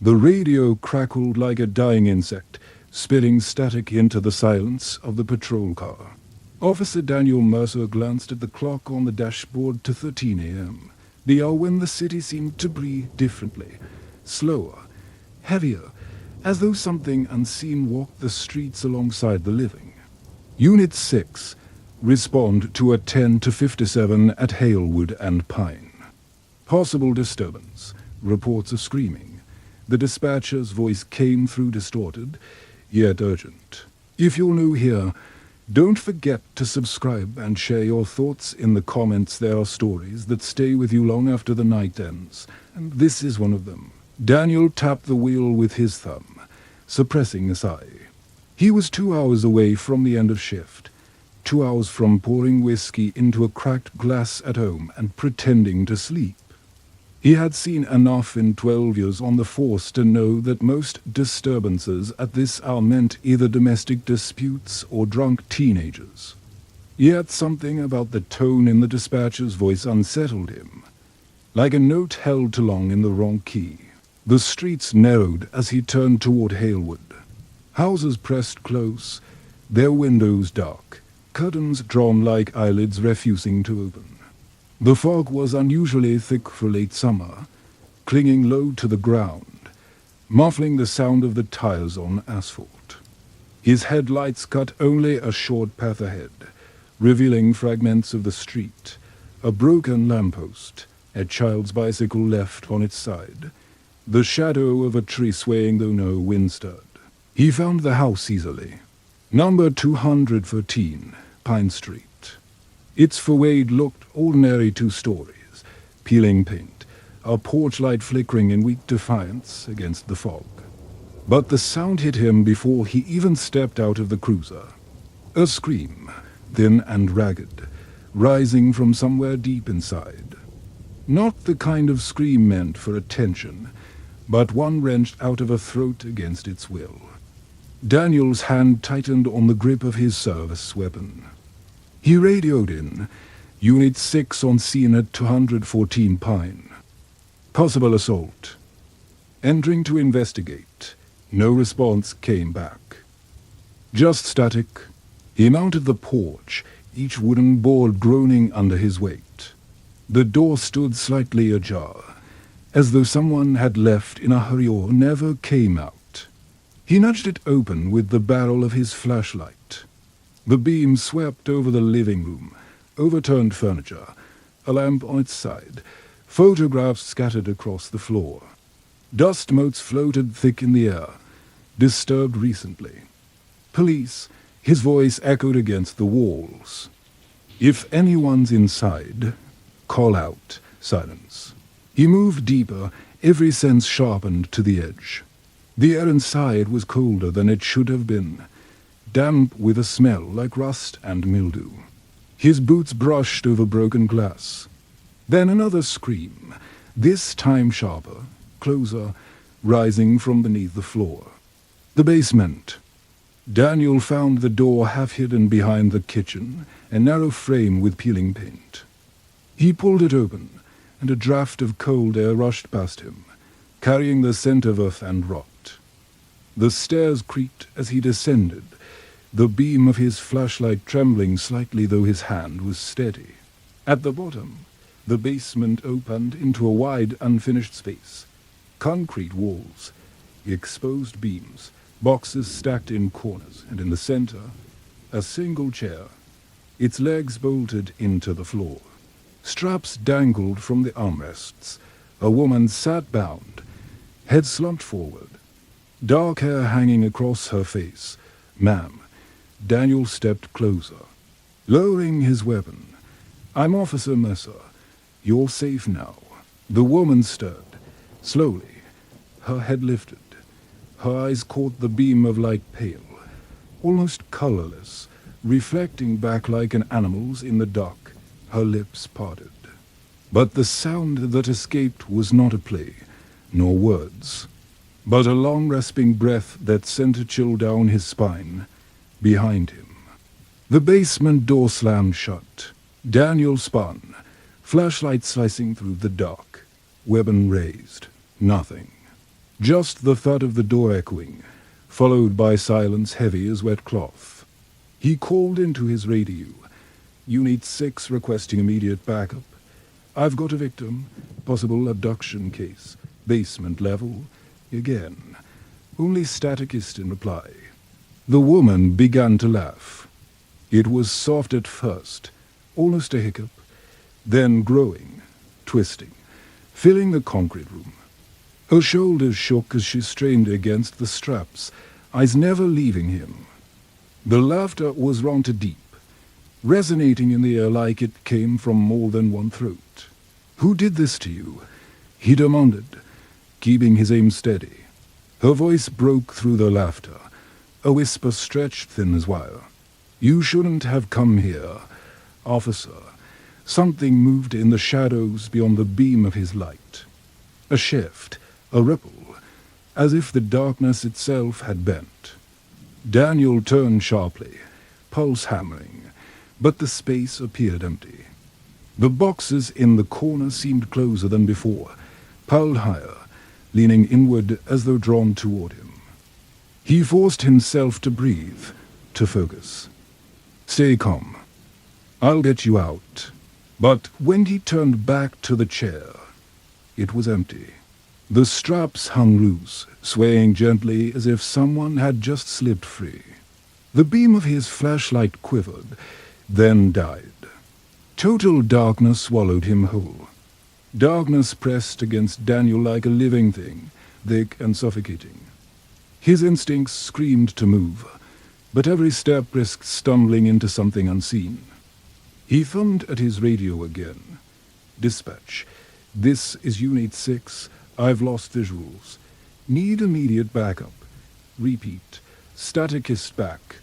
The radio crackled like a dying insect, spitting static into the silence of the patrol car. Officer Daniel Mercer glanced at the clock on the dashboard to 13 a.m., the hour when the city seemed to breathe differently, slower, heavier, as though something unseen walked the streets alongside the living. Unit 6, respond to a 10 to 57 at Halewood and Pine. Possible disturbance, reports of screaming. The dispatcher's voice came through distorted, yet urgent. If you're new here, don't forget to subscribe and share your thoughts in the comments. There are stories that stay with you long after the night ends, and this is one of them. Daniel tapped the wheel with his thumb, suppressing a sigh. He was 2 hours away from the end of shift, 2 hours from pouring whiskey into a cracked glass at home and pretending to sleep. He had seen enough in 12 years on the force to know that most disturbances at this hour meant either domestic disputes or drunk teenagers. Yet something about the tone in the dispatcher's voice unsettled him, like a note held too long in the wrong key. The streets narrowed as he turned toward Halewood. Houses pressed close, their windows dark, curtains drawn like eyelids refusing to open. The fog was unusually thick for late summer, clinging low to the ground, muffling the sound of the tires on asphalt. His headlights cut only a short path ahead, revealing fragments of the street, a broken lamppost, a child's bicycle left on its side, the shadow of a tree swaying though no wind stirred. He found the house easily. Number 213, Pine Street. Its facade looked ordinary, 2 stories, peeling paint, a porch light flickering in weak defiance against the fog. But the sound hit him before he even stepped out of the cruiser. A scream, thin and ragged, rising from somewhere deep inside. Not the kind of scream meant for attention, but one wrenched out of a throat against its will. Daniel's hand tightened on the grip of his service weapon. He radioed in, Unit 6 on scene at 214 Pine. Possible assault. Entering to investigate. No response came back. Just static. He mounted the porch, each wooden board groaning under his weight. The door stood slightly ajar, as though someone had left in a hurry or never came out. He nudged it open with the barrel of his flashlight. The beam swept over the living room, overturned furniture, a lamp on its side, photographs scattered across the floor. Dust motes floated thick in the air, disturbed recently. Police, his voice echoed against the walls. If anyone's inside, call out. Silence. He moved deeper, every sense sharpened to the edge. The air inside was colder than it should have been, damp with a smell like rust and mildew. His boots brushed over broken glass. Then another scream, this time sharper, closer, rising from beneath the floor. The basement. Daniel found the door half hidden behind the kitchen, a narrow frame with peeling paint. He pulled it open, and a draft of cold air rushed past him, carrying the scent of earth and rot. The stairs creaked as he descended, the beam of his flashlight trembling slightly though his hand was steady. At the bottom, the basement opened into a wide, unfinished space. Concrete walls, exposed beams, boxes stacked in corners, and in the center, a single chair, its legs bolted into the floor. Straps dangled from the armrests. A woman sat bound, head slumped forward, dark hair hanging across her face. "Ma'am." Daniel stepped closer, lowering his weapon. "I'm Officer Mercer. You're safe now." The woman stirred, slowly, her head lifted. Her eyes caught the beam of light, pale, almost colorless, reflecting back like an animal's in the dark. Her lips parted. But the sound that escaped was not a play, nor words, but a long rasping breath that sent a chill down his spine. Behind him, the basement door slammed shut. Daniel spun, flashlight slicing through the dark, weapon raised. Nothing. Just the thud of the door echoing, followed by silence heavy as wet cloth. He called into his radio. Unit 6 requesting immediate backup. I've got a victim. Possible abduction case. Basement level. Again. Only staticist in reply. The woman began to laugh. It was soft at first, almost a hiccup, then growing, twisting, filling the concrete room. Her shoulders shook as she strained against the straps, eyes never leaving him. The laughter was round deep, resonating in the air like it came from more than one throat. "Who did this to you?" he demanded, keeping his aim steady. Her voice broke through the laughter, a whisper stretched thin as wire. "You shouldn't have come here, officer." Something moved in the shadows beyond the beam of his light. A shift, a ripple, as if the darkness itself had bent. Daniel turned sharply, pulse hammering, but the space appeared empty. The boxes in the corner seemed closer than before, piled higher, leaning inward as though drawn toward him. He forced himself to breathe, to focus. "Stay calm. I'll get you out." But when he turned back to the chair, it was empty. The straps hung loose, swaying gently as if someone had just slipped free. The beam of his flashlight quivered, then died. Total darkness swallowed him whole. Darkness pressed against Daniel like a living thing, thick and suffocating. His instincts screamed to move, but every step risked stumbling into something unseen. He thumbed at his radio again. "Dispatch. This is Unit 6. I've lost visuals. Need immediate backup. Repeat. Staticist back,"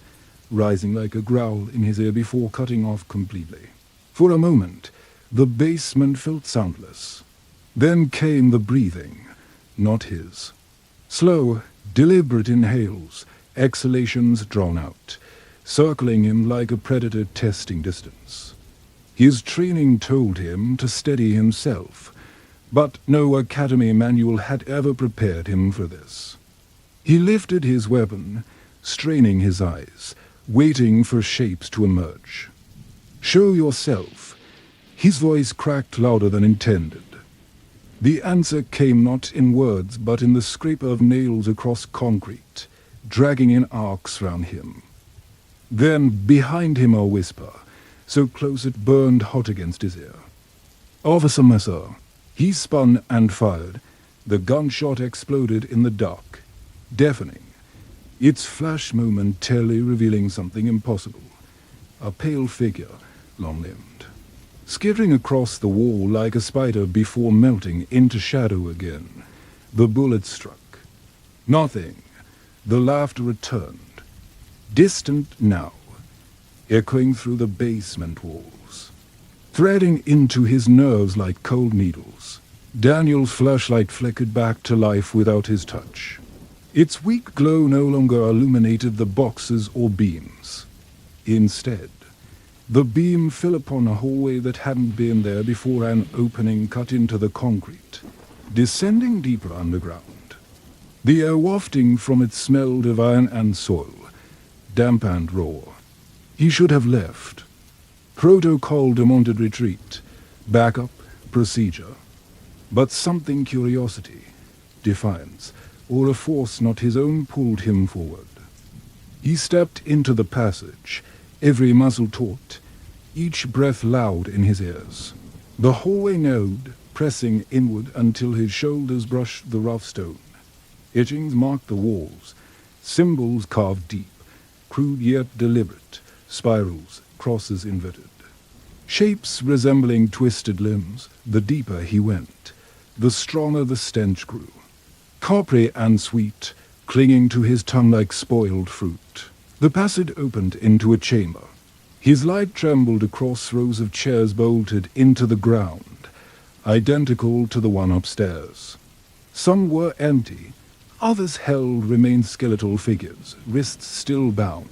rising like a growl in his ear before cutting off completely. For a moment, the basement felt soundless. Then came the breathing, not his. Slow, deliberate inhales, exhalations drawn out, circling him like a predator testing distance. His training told him to steady himself, but no academy manual had ever prepared him for this. He lifted his weapon, straining his eyes, waiting for shapes to emerge. "Show yourself." His voice cracked louder than intended. The answer came not in words, but in the scrape of nails across concrete, dragging in arcs round him. Then behind him a whisper, so close it burned hot against his ear. "Officer Messer." He spun and fired. The gunshot exploded in the dark, deafening, its flash momentarily revealing something impossible. A pale figure, long-limbed, skittering across the wall like a spider before melting into shadow again. The bullet struck. Nothing. The laughter returned, distant now, echoing through the basement walls, threading into his nerves like cold needles. Daniel's flashlight flickered back to life without his touch. Its weak glow no longer illuminated the boxes or beams. Instead, the beam fell upon a hallway that hadn't been there before, an opening cut into the concrete, descending deeper underground. The air wafting from it smelled of iron and soil, damp and raw. He should have left. Protocol demanded retreat, backup, procedure. But something, curiosity, defiance, or a force not his own, pulled him forward. He stepped into the passage, every muscle taut, each breath loud in his ears. The hallway narrowed, pressing inward until his shoulders brushed the rough stone. Etchings marked the walls, symbols carved deep, crude yet deliberate, spirals, crosses inverted. Shapes resembling twisted limbs. The deeper he went, the stronger the stench grew, coppery and sweet, clinging to his tongue like spoiled fruit. The passage opened into a chamber. His light trembled across rows of chairs bolted into the ground, identical to the one upstairs. Some were empty, others held remained skeletal figures, wrists still bound,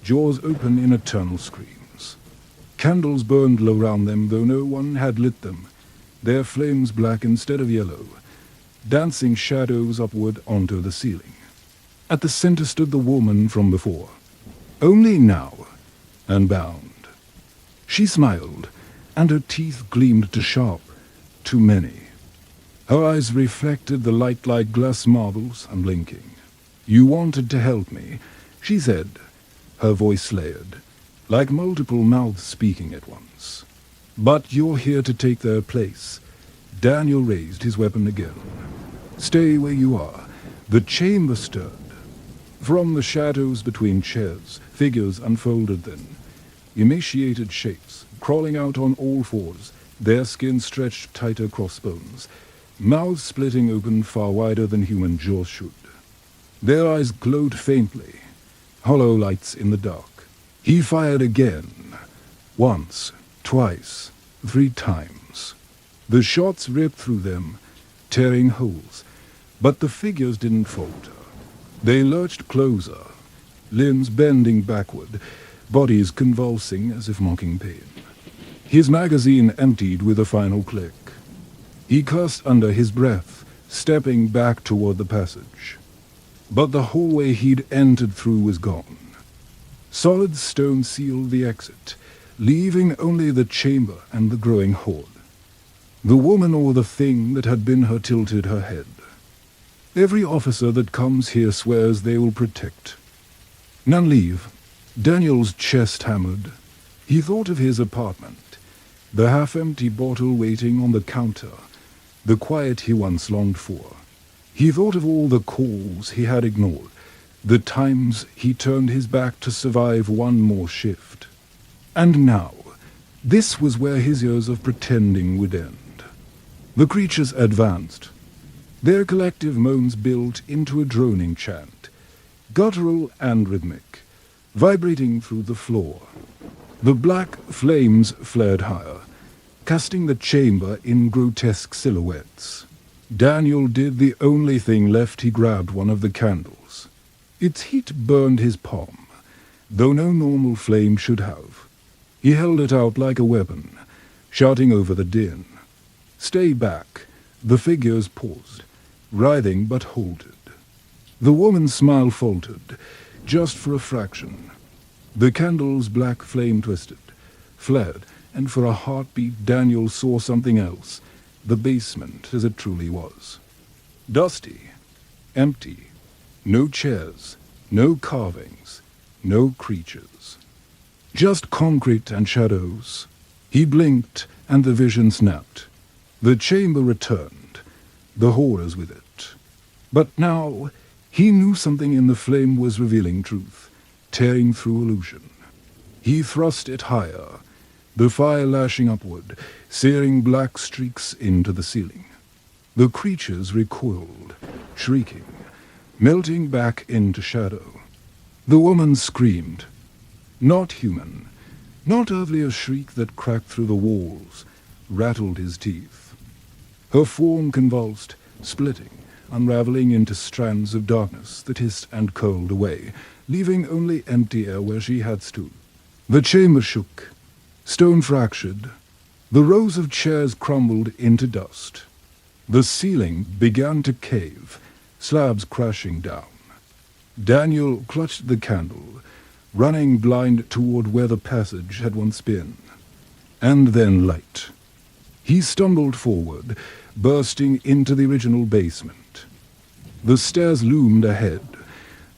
jaws open in eternal screams. Candles burned low round them, though no one had lit them, their flames black instead of yellow, dancing shadows upward onto the ceiling. At the center stood the woman from before, only now unbound. She smiled, and her teeth gleamed too sharp, too many. Her eyes reflected the light like glass marbles, unblinking. "You wanted to help me," she said, her voice layered, like multiple mouths speaking at once. "But you're here to take their place." Daniel raised his weapon again. "Stay where you are." The chamber stirred. From the shadows between chairs, figures unfolded then. Emaciated shapes, crawling out on all fours, their skin stretched tighter crossbones, mouths splitting open far wider than human jaws should. Their eyes glowed faintly, hollow lights in the dark. He fired again. Once, twice, 3 times. The shots ripped through them, tearing holes, but the figures didn't falter. They lurched closer, limbs bending backward, bodies convulsing as if mocking pain. His magazine emptied with a final click. He cursed under his breath, stepping back toward the passage. But the hallway he'd entered through was gone. Solid stone sealed the exit, leaving only the chamber and the growing horde. The woman or the thing that had been her tilted her head. "Every officer that comes here swears they will protect. None leave." Daniel's chest hammered. He thought of his apartment, the half-empty bottle waiting on the counter, the quiet he once longed for. He thought of all the calls he had ignored, the times he turned his back to survive one more shift. And now, this was where his years of pretending would end. The creatures advanced. Their collective moans built into a droning chant, guttural and rhythmic, vibrating through the floor. The black flames flared higher, casting the chamber in grotesque silhouettes. Daniel did the only thing left. He grabbed one of the candles. Its heat burned his palm, though no normal flame should have. He held it out like a weapon, shouting over the din. "Stay back." The figures paused, writhing but halted. The woman's smile faltered, just for a fraction. The candle's black flame twisted, flared, and for a heartbeat Daniel saw something else, the basement as it truly was. Dusty, empty, no chairs, no carvings, no creatures. Just concrete and shadows. He blinked, and the vision snapped. The chamber returned, the horrors with it. But now he knew something in the flame was revealing truth, tearing through illusion. He thrust it higher, the fire lashing upward, searing black streaks into the ceiling. The creatures recoiled, shrieking, melting back into shadow. The woman screamed. Not human, not earthly, a shriek that cracked through the walls, rattled his teeth. Her form convulsed, splitting, unraveling into strands of darkness that hissed and curled away, leaving only empty air where she had stood. The chamber shook, stone fractured. The rows of chairs crumbled into dust. The ceiling began to cave, slabs crashing down. Daniel clutched the candle, running blind toward where the passage had once been. And then light. He stumbled forward, bursting into the original basement. The stairs loomed ahead,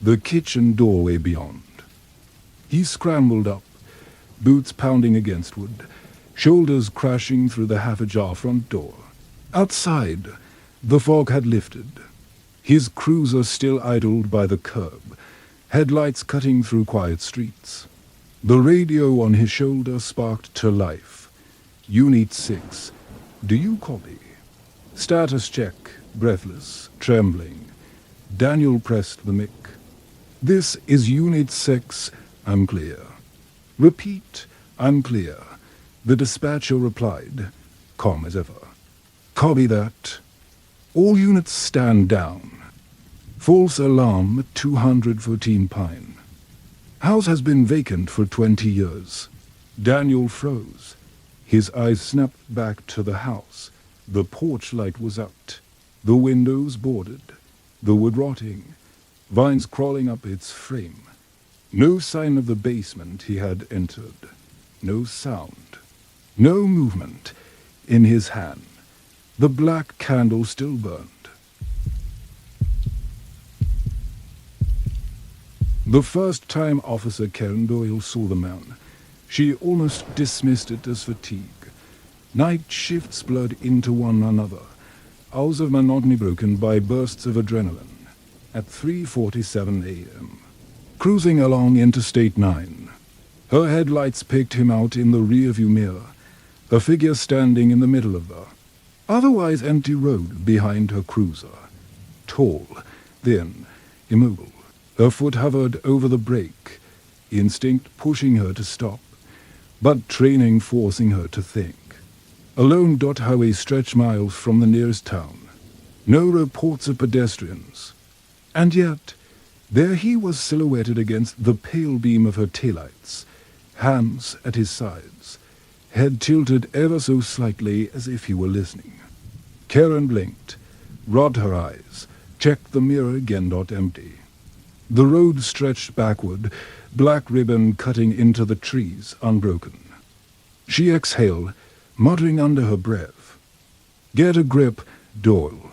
the kitchen doorway beyond. He scrambled up, boots pounding against wood, shoulders crashing through the half-ajar front door. Outside, the fog had lifted. His cruiser still idled by the curb, headlights cutting through quiet streets. The radio on his shoulder sparked to life. "Unit 6. Do you copy?" Status check, breathless, trembling. Daniel pressed the mic. "This is Unit 6. I'm clear." "Repeat, I'm clear." The dispatcher replied, calm as ever. "Copy that. All units stand down. False alarm at 214 Pine. House has been vacant for 20 years. Daniel froze. His eyes snapped back to the house. The porch light was out. The windows boarded, the wood rotting, vines crawling up its frame. No sign of the basement he had entered. No sound. No movement. In his hand, the black candle still burned. The first time Officer Karen Doyle saw the man, she almost dismissed it as fatigue. Night shifts blurred into one another, hours of monotony broken by bursts of adrenaline. At 3:47 a.m., cruising along Interstate 9, her headlights picked him out in the rearview mirror, a figure standing in the middle of the otherwise empty road behind her cruiser. Tall, thin, immobile. Her foot hovered over the brake, instinct pushing her to stop, but training forcing her to think. A lone dot highway stretched miles from the nearest town. No reports of pedestrians. And yet, there he was silhouetted against the pale beam of her taillights, hands at his sides, head tilted ever so slightly as if he were listening. Karen blinked, rubbed her eyes, checked the mirror again, empty. The road stretched backward, black ribbon cutting into the trees, unbroken. She exhaled, muttering under her breath. Get a grip, Doyle.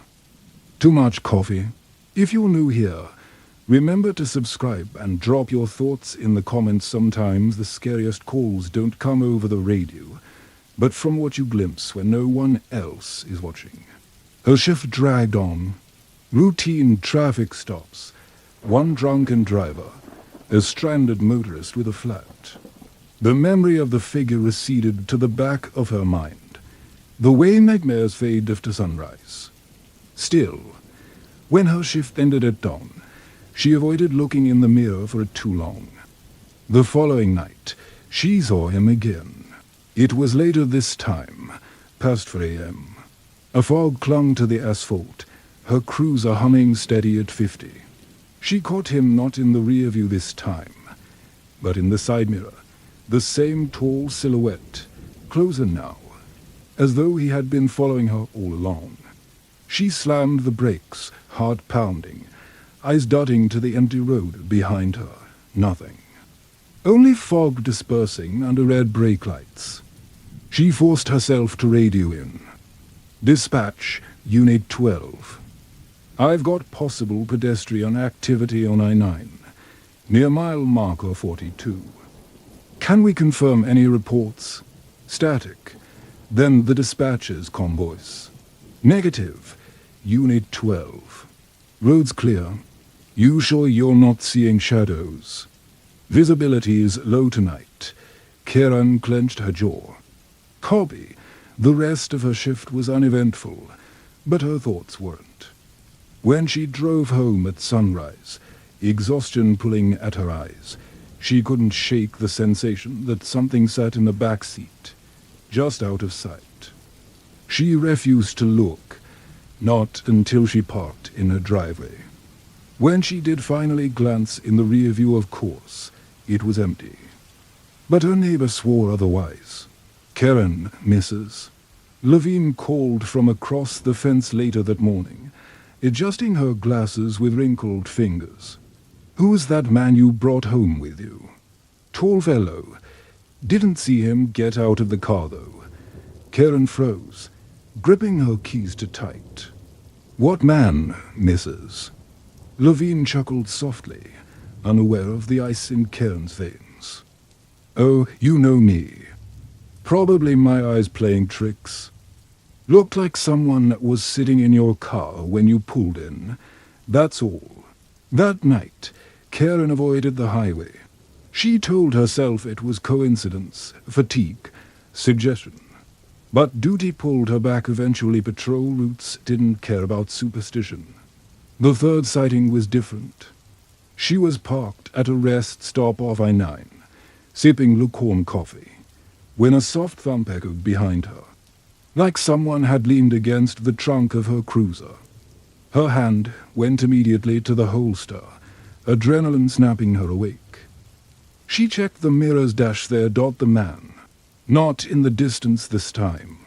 Too much coffee? If you're new here, remember to subscribe and drop your thoughts in the comments. Sometimes the scariest calls don't come over the radio, but from what you glimpse when no one else is watching. Her shift dragged on. Routine traffic stops. One drunken driver, a stranded motorist with a flat. The memory of the figure receded to the back of her mind, the way nightmares fade after sunrise. Still, when her shift ended at dawn, she avoided looking in the mirror for too long. The following night, she saw him again. It was later this time, past 4 a.m. A fog clung to the asphalt, her cruiser humming steady at 50. She caught him not in the rear view this time, but in the side mirror, the same tall silhouette, closer now, as though he had been following her all along. She slammed the brakes, heart pounding, eyes darting to the empty road behind her. Nothing. Only fog dispersing under red brake lights. She forced herself to radio in. Dispatch, Unit 12. I've got possible pedestrian activity on I-9, near mile marker 42. Can we confirm any reports? Static. Then the dispatcher's calm voice. Negative. Unit 12. Road's clear. You sure you're not seeing shadows? Visibility is low tonight. Karen clenched her jaw. Copy. The rest of her shift was uneventful, but her thoughts weren't. When she drove home at sunrise, exhaustion pulling at her eyes, she couldn't shake the sensation that something sat in the back seat, just out of sight. She refused to look, not until she parked in her driveway. When she did finally glance in the rear view, of course, it was empty. But her neighbor swore otherwise. Karen, Mrs. Levine called from across the fence later that morning, adjusting her glasses with wrinkled fingers. Who's that man you brought home with you? Tall fellow. Didn't see him get out of the car, though. Karen froze, gripping her keys too tight. What man, Mrs.? Levine chuckled softly, unaware of the ice in Karen's veins. Oh, you know me. Probably my eyes playing tricks. Looked like someone was sitting in your car when you pulled in. That's all. That night, Karen avoided the highway. She told herself it was coincidence, fatigue, suggestion. But duty pulled her back eventually. Patrol routes didn't care about superstition. The third sighting was different. She was parked at a rest stop off I-9, sipping lukewarm coffee, when a soft thump echoed behind her, like someone had leaned against the trunk of her cruiser. Her hand went immediately to the holster, adrenaline snapping her awake. She checked the mirror's dash there. The man, not in the distance this time,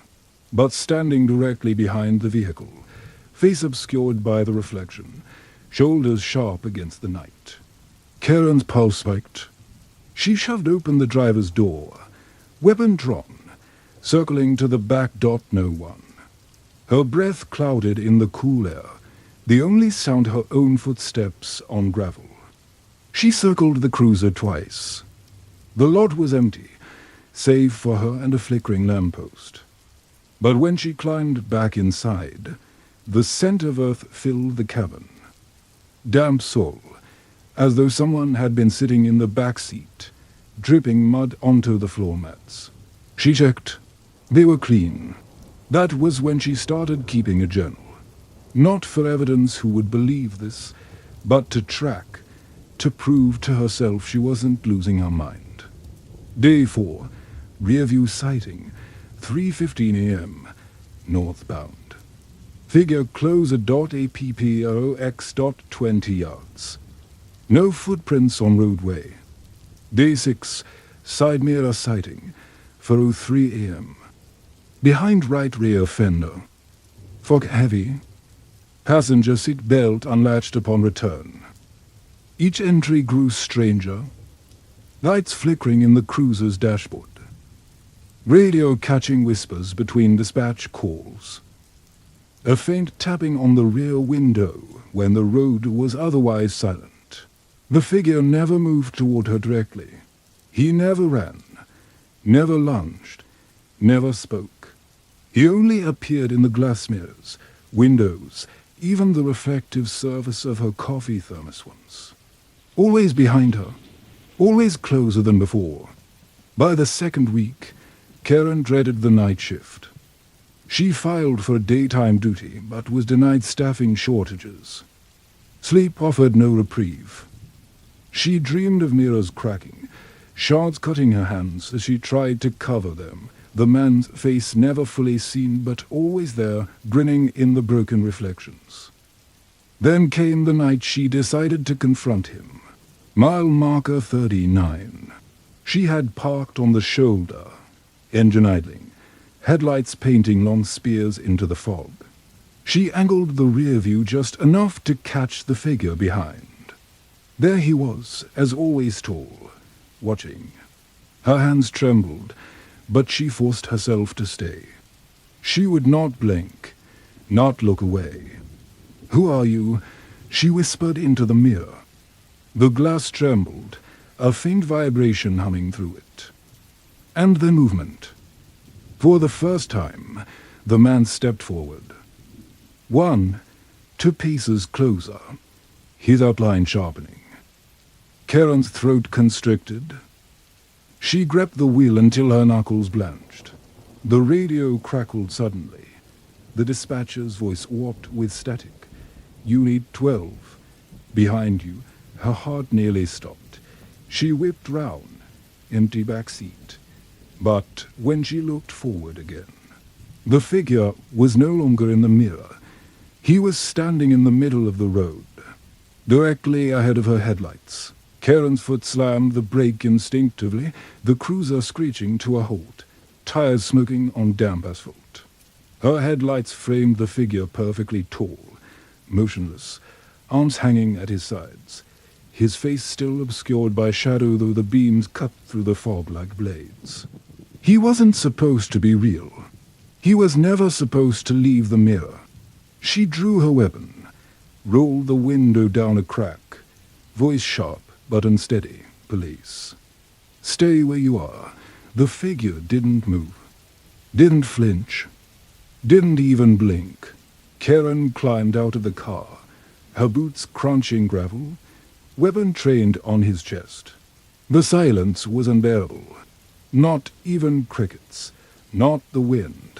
but standing directly behind the vehicle, face obscured by the reflection, shoulders sharp against the night. Karen's pulse spiked. She shoved open the driver's door, weapon drawn, circling to the back. No one. Her breath clouded in the cool air, the only sound her own footsteps on gravel. She circled the cruiser twice. The lot was empty, save for her and a flickering lamppost. But when she climbed back inside, the scent of earth filled the cabin. Damp soil, as though someone had been sitting in the back seat, dripping mud onto the floor mats. She checked. They were clean. That was when she started keeping a journal. Not for evidence who would believe this, but to track, to prove to herself she wasn't losing her mind. Day 4, rearview sighting, 3:15 a.m., northbound. Figure closer. APPO X.20 yards. No footprints on roadway. Day 6, side mirror sighting, 4:03 a.m. Behind right rear fender. Fog heavy. Passenger seat belt unlatched upon return. Each entry grew stranger. Lights flickering in the cruiser's dashboard. Radio catching whispers between dispatch calls. A faint tapping on the rear window when the road was otherwise silent. The figure never moved toward her directly. He never ran, never lunged, never spoke. He only appeared in the glass mirrors, windows, even the reflective surface of her coffee thermos once. Always behind her, always closer than before. By the second week, Karen dreaded the night shift. She filed for daytime duty, but was denied staffing shortages. Sleep offered no reprieve. She dreamed of mirrors cracking, shards cutting her hands as she tried to cover them, the man's face never fully seen but always there, grinning in the broken reflections. Then came the night she decided to confront him. Mile marker 39. She had parked on the shoulder, engine idling, headlights painting long spears into the fog. She angled the rear view just enough to catch the figure behind. There he was, as always tall, watching. Her hands trembled, but she forced herself to stay. She would not blink, not look away. "Who are you?" she whispered into the mirror. The glass trembled, a faint vibration humming through it. And then movement. For the first time, the man stepped forward. 1, 2 paces closer, his outline sharpening. Karen's throat constricted. She gripped the wheel until her knuckles blanched. The radio crackled suddenly. The dispatcher's voice warped with static. "Unit 12. Behind you." Her heart nearly stopped. She whipped round, empty back seat. But when she looked forward again, the figure was no longer in the mirror. He was standing in the middle of the road, directly ahead of her headlights. Karen's foot slammed the brake instinctively, the cruiser screeching to a halt, tires smoking on damp asphalt. Her headlights framed the figure perfectly tall, motionless, arms hanging at his sides, his face still obscured by shadow though the beams cut through the fog like blades. He wasn't supposed to be real. He was never supposed to leave the mirror. She drew her weapon, rolled the window down a crack, voice sharp but unsteady. "Police. Stay where you are." The figure didn't move, didn't flinch, didn't even blink. Karen climbed out of the car, her boots crunching gravel, weapon trained on his chest. The silence was unbearable. Not even crickets, not the wind,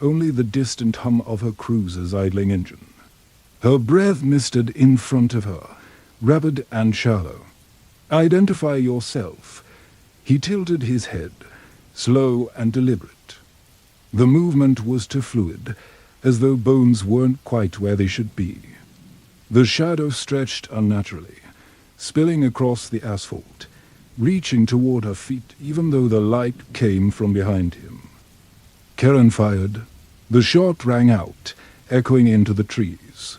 only the distant hum of her cruiser's idling engine. Her breath misted in front of her, rapid and shallow. "Identify yourself." He tilted his head, slow and deliberate. The movement was too fluid, as though bones weren't quite where they should be. The shadow stretched unnaturally, spilling across the asphalt, reaching toward her feet even though the light came from behind him. Karen fired. The shot rang out, echoing into the trees.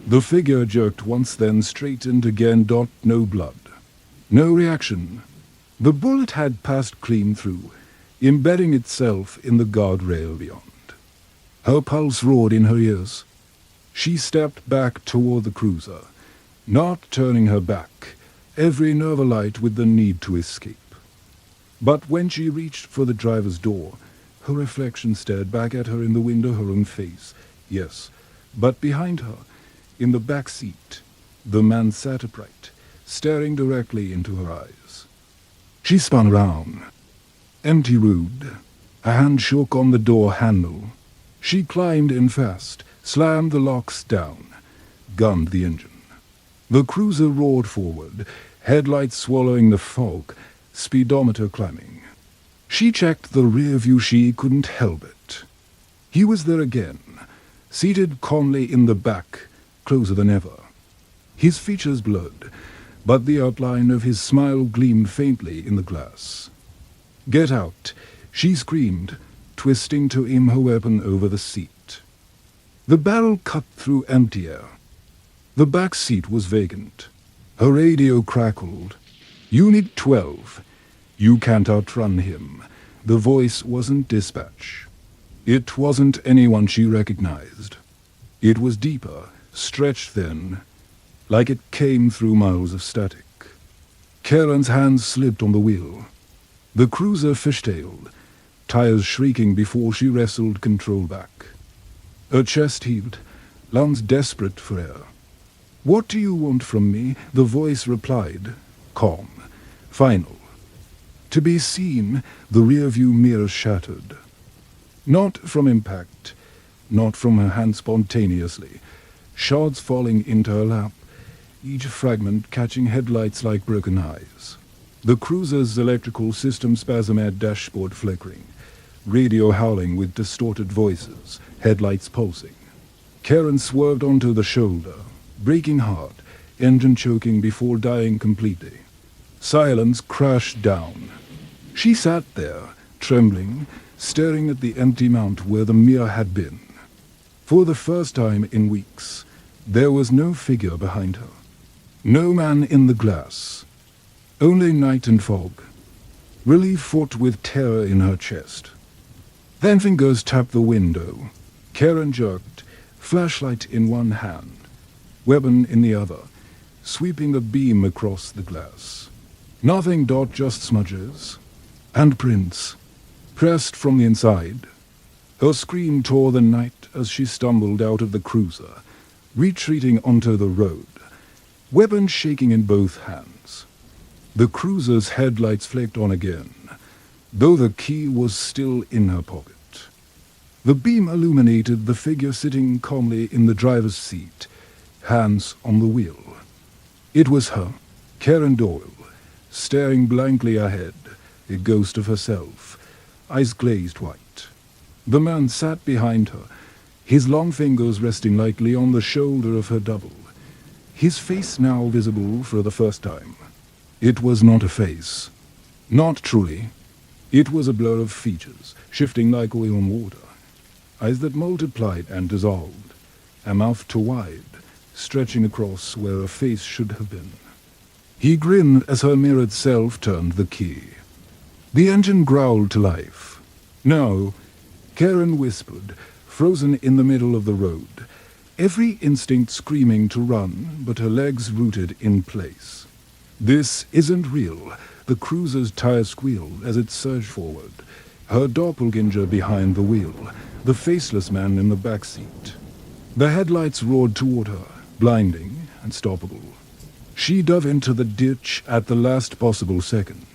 The figure jerked once, then straightened again. No blood. No reaction. The bullet had passed clean through, embedding itself in the guardrail beyond. Her pulse roared in her ears. She stepped back toward the cruiser, not turning her back, every nerve alight with the need to escape. But when she reached for the driver's door, her reflection stared back at her in the window, her own face. Yes, but behind her, in the back seat, the man sat upright, staring directly into her eyes. She spun around. Empty road. A hand shook on the door handle. She climbed in fast, slammed the locks down, gunned the engine. The cruiser roared forward, headlights swallowing the fog, speedometer climbing. She checked the rear view. She couldn't help it. He was there again, seated calmly in the back, closer than ever. His features blurred, but the outline of his smile gleamed faintly in the glass. "Get out," she screamed, twisting to aim her weapon over the seat. The barrel cut through empty air. The back seat was vacant. Her radio crackled. "Unit 12. You can't outrun him." The voice wasn't dispatch. It wasn't anyone she recognized. It was deeper, stretched thin, like it came through miles of static. Karen's hands slipped on the wheel. The cruiser fishtailed, tires shrieking before she wrestled control back. Her chest heaved, lungs desperate for air. "What do you want from me?" the voice replied, calm, final. To be seen, the rearview mirror shattered. Not from impact, not from her hand spontaneously, shards falling into her lap, each fragment catching headlights like broken eyes. The cruiser's electrical system spasmed, dashboard flickering, radio howling with distorted voices, headlights pulsing. Karen swerved onto the shoulder, braking hard, engine choking before dying completely. Silence crashed down. She sat there, trembling, staring at the empty mount where the mirror had been. For the first time in weeks, there was no figure behind her. No man in the glass. Only night and fog. Relief fought with terror in her chest. Then fingers tapped the window. Karen jerked, flashlight in one hand, weapon in the other, sweeping a beam across the glass. Nothing, just smudges. Handprints, pressed from the inside. Her scream tore the night as she stumbled out of the cruiser, retreating onto the road, weapon shaking in both hands. The cruiser's headlights flicked on again, though the key was still in her pocket. The beam illuminated the figure sitting calmly in the driver's seat, hands on the wheel. It was her, Karen Doyle, staring blankly ahead, a ghost of herself, eyes glazed white. The man sat behind her, his long fingers resting lightly on the shoulder of her double, his face now visible for the first time. It was not a face. Not truly. It was a blur of features, shifting like oil on water. Eyes that multiplied and dissolved, a mouth too wide, stretching across where a face should have been. He grinned as her mirrored self turned the key. The engine growled to life. "No," Karen whispered, frozen in the middle of the road, every instinct screaming to run, but her legs rooted in place. "This isn't real." The cruiser's tires squealed as it surged forward, her doppelganger behind the wheel, the faceless man in the back seat. The headlights roared toward her, blinding, unstoppable. She dove into the ditch at the last possible second.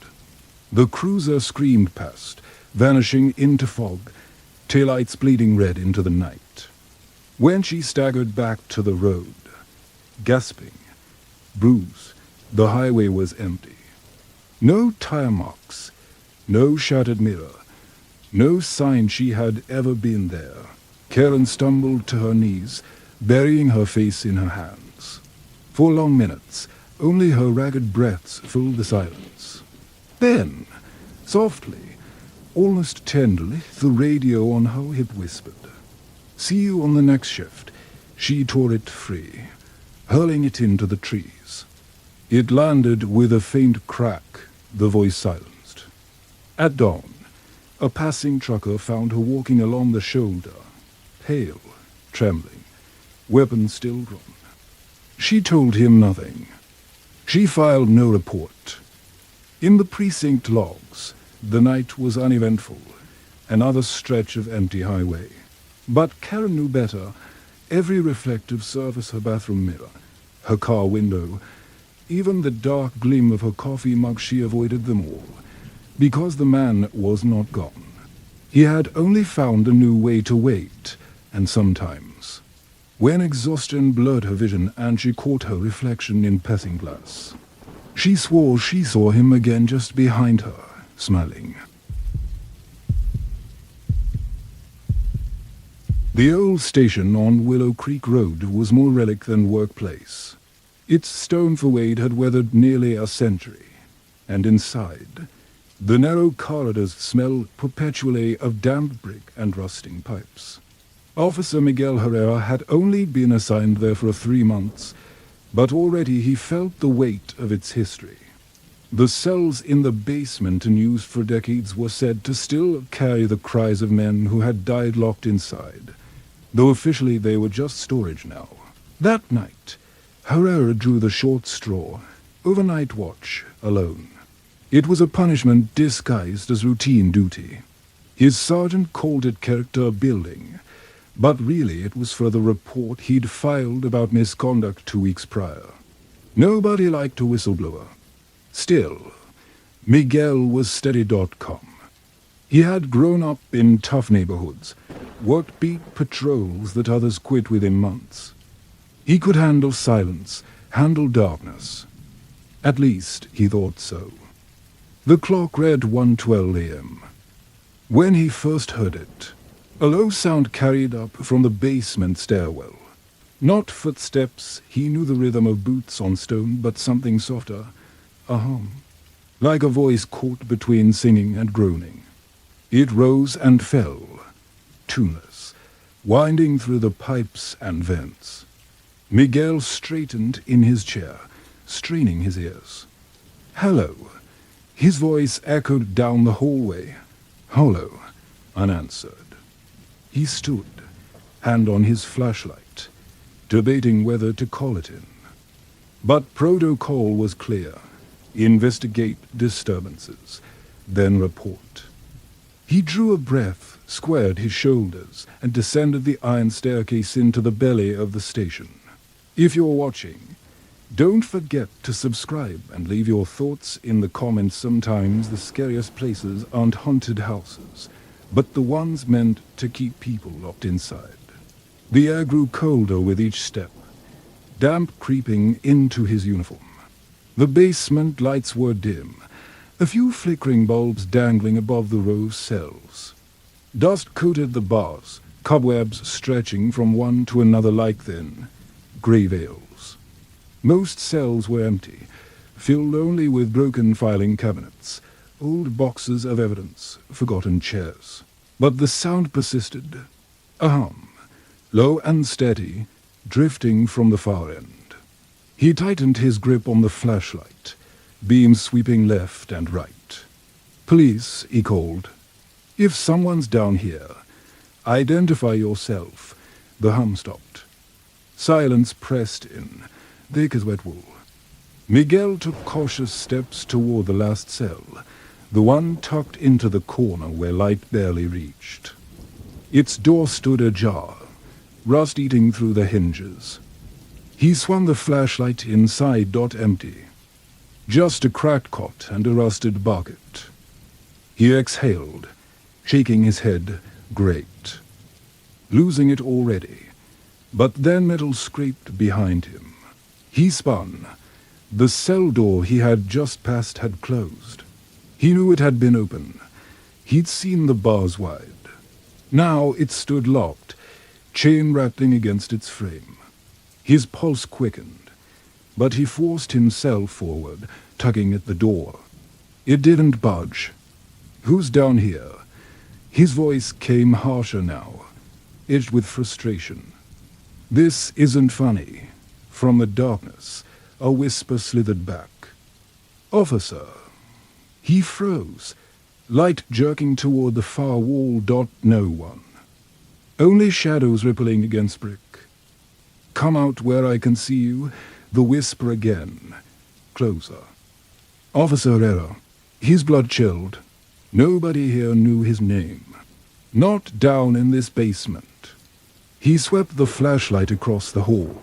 The cruiser screamed past, vanishing into fog, taillights bleeding red into the night. When she staggered back to the road, gasping, bruised, the highway was empty. No tire marks, no shattered mirror, no sign she had ever been there. Karen stumbled to her knees, burying her face in her hands. For long minutes, only her ragged breaths filled the silence. Then, softly, almost tenderly, the radio on her hip whispered, See you on the next shift." She tore it free, hurling it into the trees. It landed with a faint crack, the voice silenced. At dawn, a passing trucker found her walking along the shoulder, pale, trembling, weapon still drawn. She told him nothing. She filed no report. In the precinct logs, the night was uneventful, another stretch of empty highway. But Karen knew better. Every reflective surface, her bathroom mirror, her car window, even the dark gleam of her coffee mug, she avoided them all, because the man was not gone. He had only found a new way to wait, and sometimes, when exhaustion blurred her vision and she caught her reflection in passing glass, she swore she saw him again just behind her, smiling. The old station on Willow Creek Road was more relic than workplace. Its stone facade had weathered nearly a century, and inside, the narrow corridors smelled perpetually of damp brick and rusting pipes. Officer Miguel Herrera had only been assigned there for 3 months, but already he felt the weight of its history. The cells in the basement, unused for decades, were said to still carry the cries of men who had died locked inside, though officially they were just storage now. That night, Herrera drew the short straw, overnight watch, alone. It was a punishment disguised as routine duty. His sergeant called it character building, but really it was for the report he'd filed about misconduct 2 weeks prior. Nobody liked a whistleblower. Still, Miguel was steady.com. He had grown up in tough neighborhoods, worked beat patrols that others quit within months. He could handle silence, handle darkness. At least he thought so. The clock read 1:12 a.m. When he first heard it, a low sound carried up from the basement stairwell. Not footsteps, he knew the rhythm of boots on stone, but something softer, a hum, like a voice caught between singing and groaning. It rose and fell, tuneless, winding through the pipes and vents. Miguel straightened in his chair, straining his ears. "Hello." His voice echoed down the hallway, hollow, unanswered. He stood, hand on his flashlight, debating whether to call it in. But protocol was clear. Investigate disturbances, then report. He drew a breath, squared his shoulders, and descended the iron staircase into the belly of the station. If you're watching, don't forget to subscribe and leave your thoughts in the comments. Sometimes the scariest places aren't haunted houses, but the ones meant to keep people locked inside. The air grew colder with each step, damp creeping into his uniform. The basement lights were dim, a few flickering bulbs dangling above the row of cells. Dust coated the bars, cobwebs stretching from one to another like thin grey veils. Most cells were empty, filled only with broken filing cabinets, old boxes of evidence, forgotten chairs. But the sound persisted, a hum, low and steady, drifting from the far end. He tightened his grip on the flashlight, beams sweeping left and right. "Police," he called. "If someone's down here, identify yourself." The hum stopped. Silence pressed in, thick as wet wool. Miguel took cautious steps toward the last cell, the one tucked into the corner where light barely reached. Its door stood ajar, rust eating through the hinges. He swung the flashlight inside, empty. Just a cracked cot and a rusted bucket. He exhaled, shaking his head, great. Losing it already. But then metal scraped behind him. He spun. The cell door he had just passed had closed. He knew it had been open. He'd seen the bars wide. Now it stood locked, chain rattling against its frame. His pulse quickened, but he forced himself forward, tugging at the door. It didn't budge. "Who's down here?" His voice came harsher now. edged with frustration. "This isn't funny." From the darkness, a whisper slithered back. "Officer." He froze, light jerking toward the far wall. No one. Only shadows rippling against brick. "Come out where I can see you." The whisper again. Closer. Officer Herrera. His blood chilled. Nobody here knew his name. Not down in this basement. He swept the flashlight across the hall.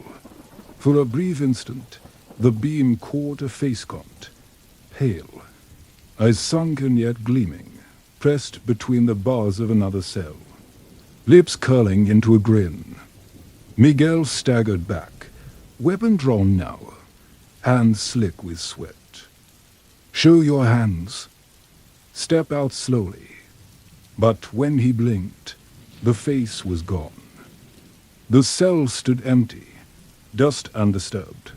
For a brief instant, the beam caught a face count. Pale. Eyes sunken yet gleaming, pressed between the bars of another cell. Lips curling into a grin. Miguel staggered back, weapon drawn now, hands slick with sweat. "Show your hands." Step out slowly. But when he blinked, the face was gone. The cell stood empty, dust undisturbed.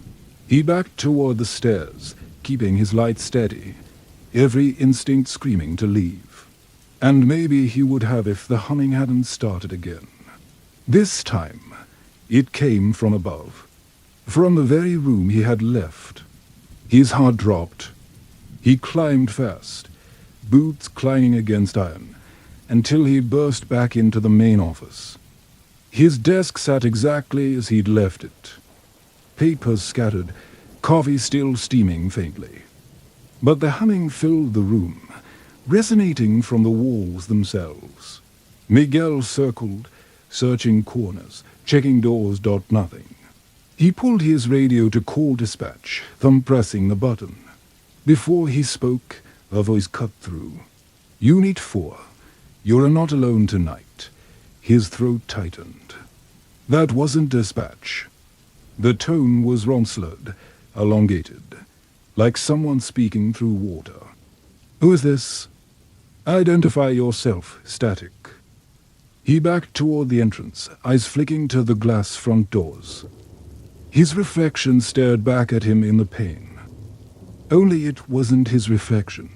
He backed toward the stairs, keeping his light steady, every instinct screaming to leave. And maybe he would have if the humming hadn't started again. This time, it came from above, from the very room he had left. His heart dropped. He climbed fast, boots clanging against iron, until he burst back into the main office. His desk sat exactly as he'd left it. Papers scattered, coffee still steaming faintly. But the humming filled the room, resonating from the walls themselves. Miguel circled, searching corners, checking doors. Nothing. He pulled his radio to call dispatch, thumb pressing the button. Before he spoke, a voice cut through. "Unit 4, you're not alone tonight." His throat tightened. That wasn't dispatch. The tone was Ronsled, elongated, like someone speaking through water. "Who is this?" "Identify yourself." Static. He backed toward the entrance, eyes flicking to the glass front doors. His reflection stared back at him in the pane. Only it wasn't his reflection.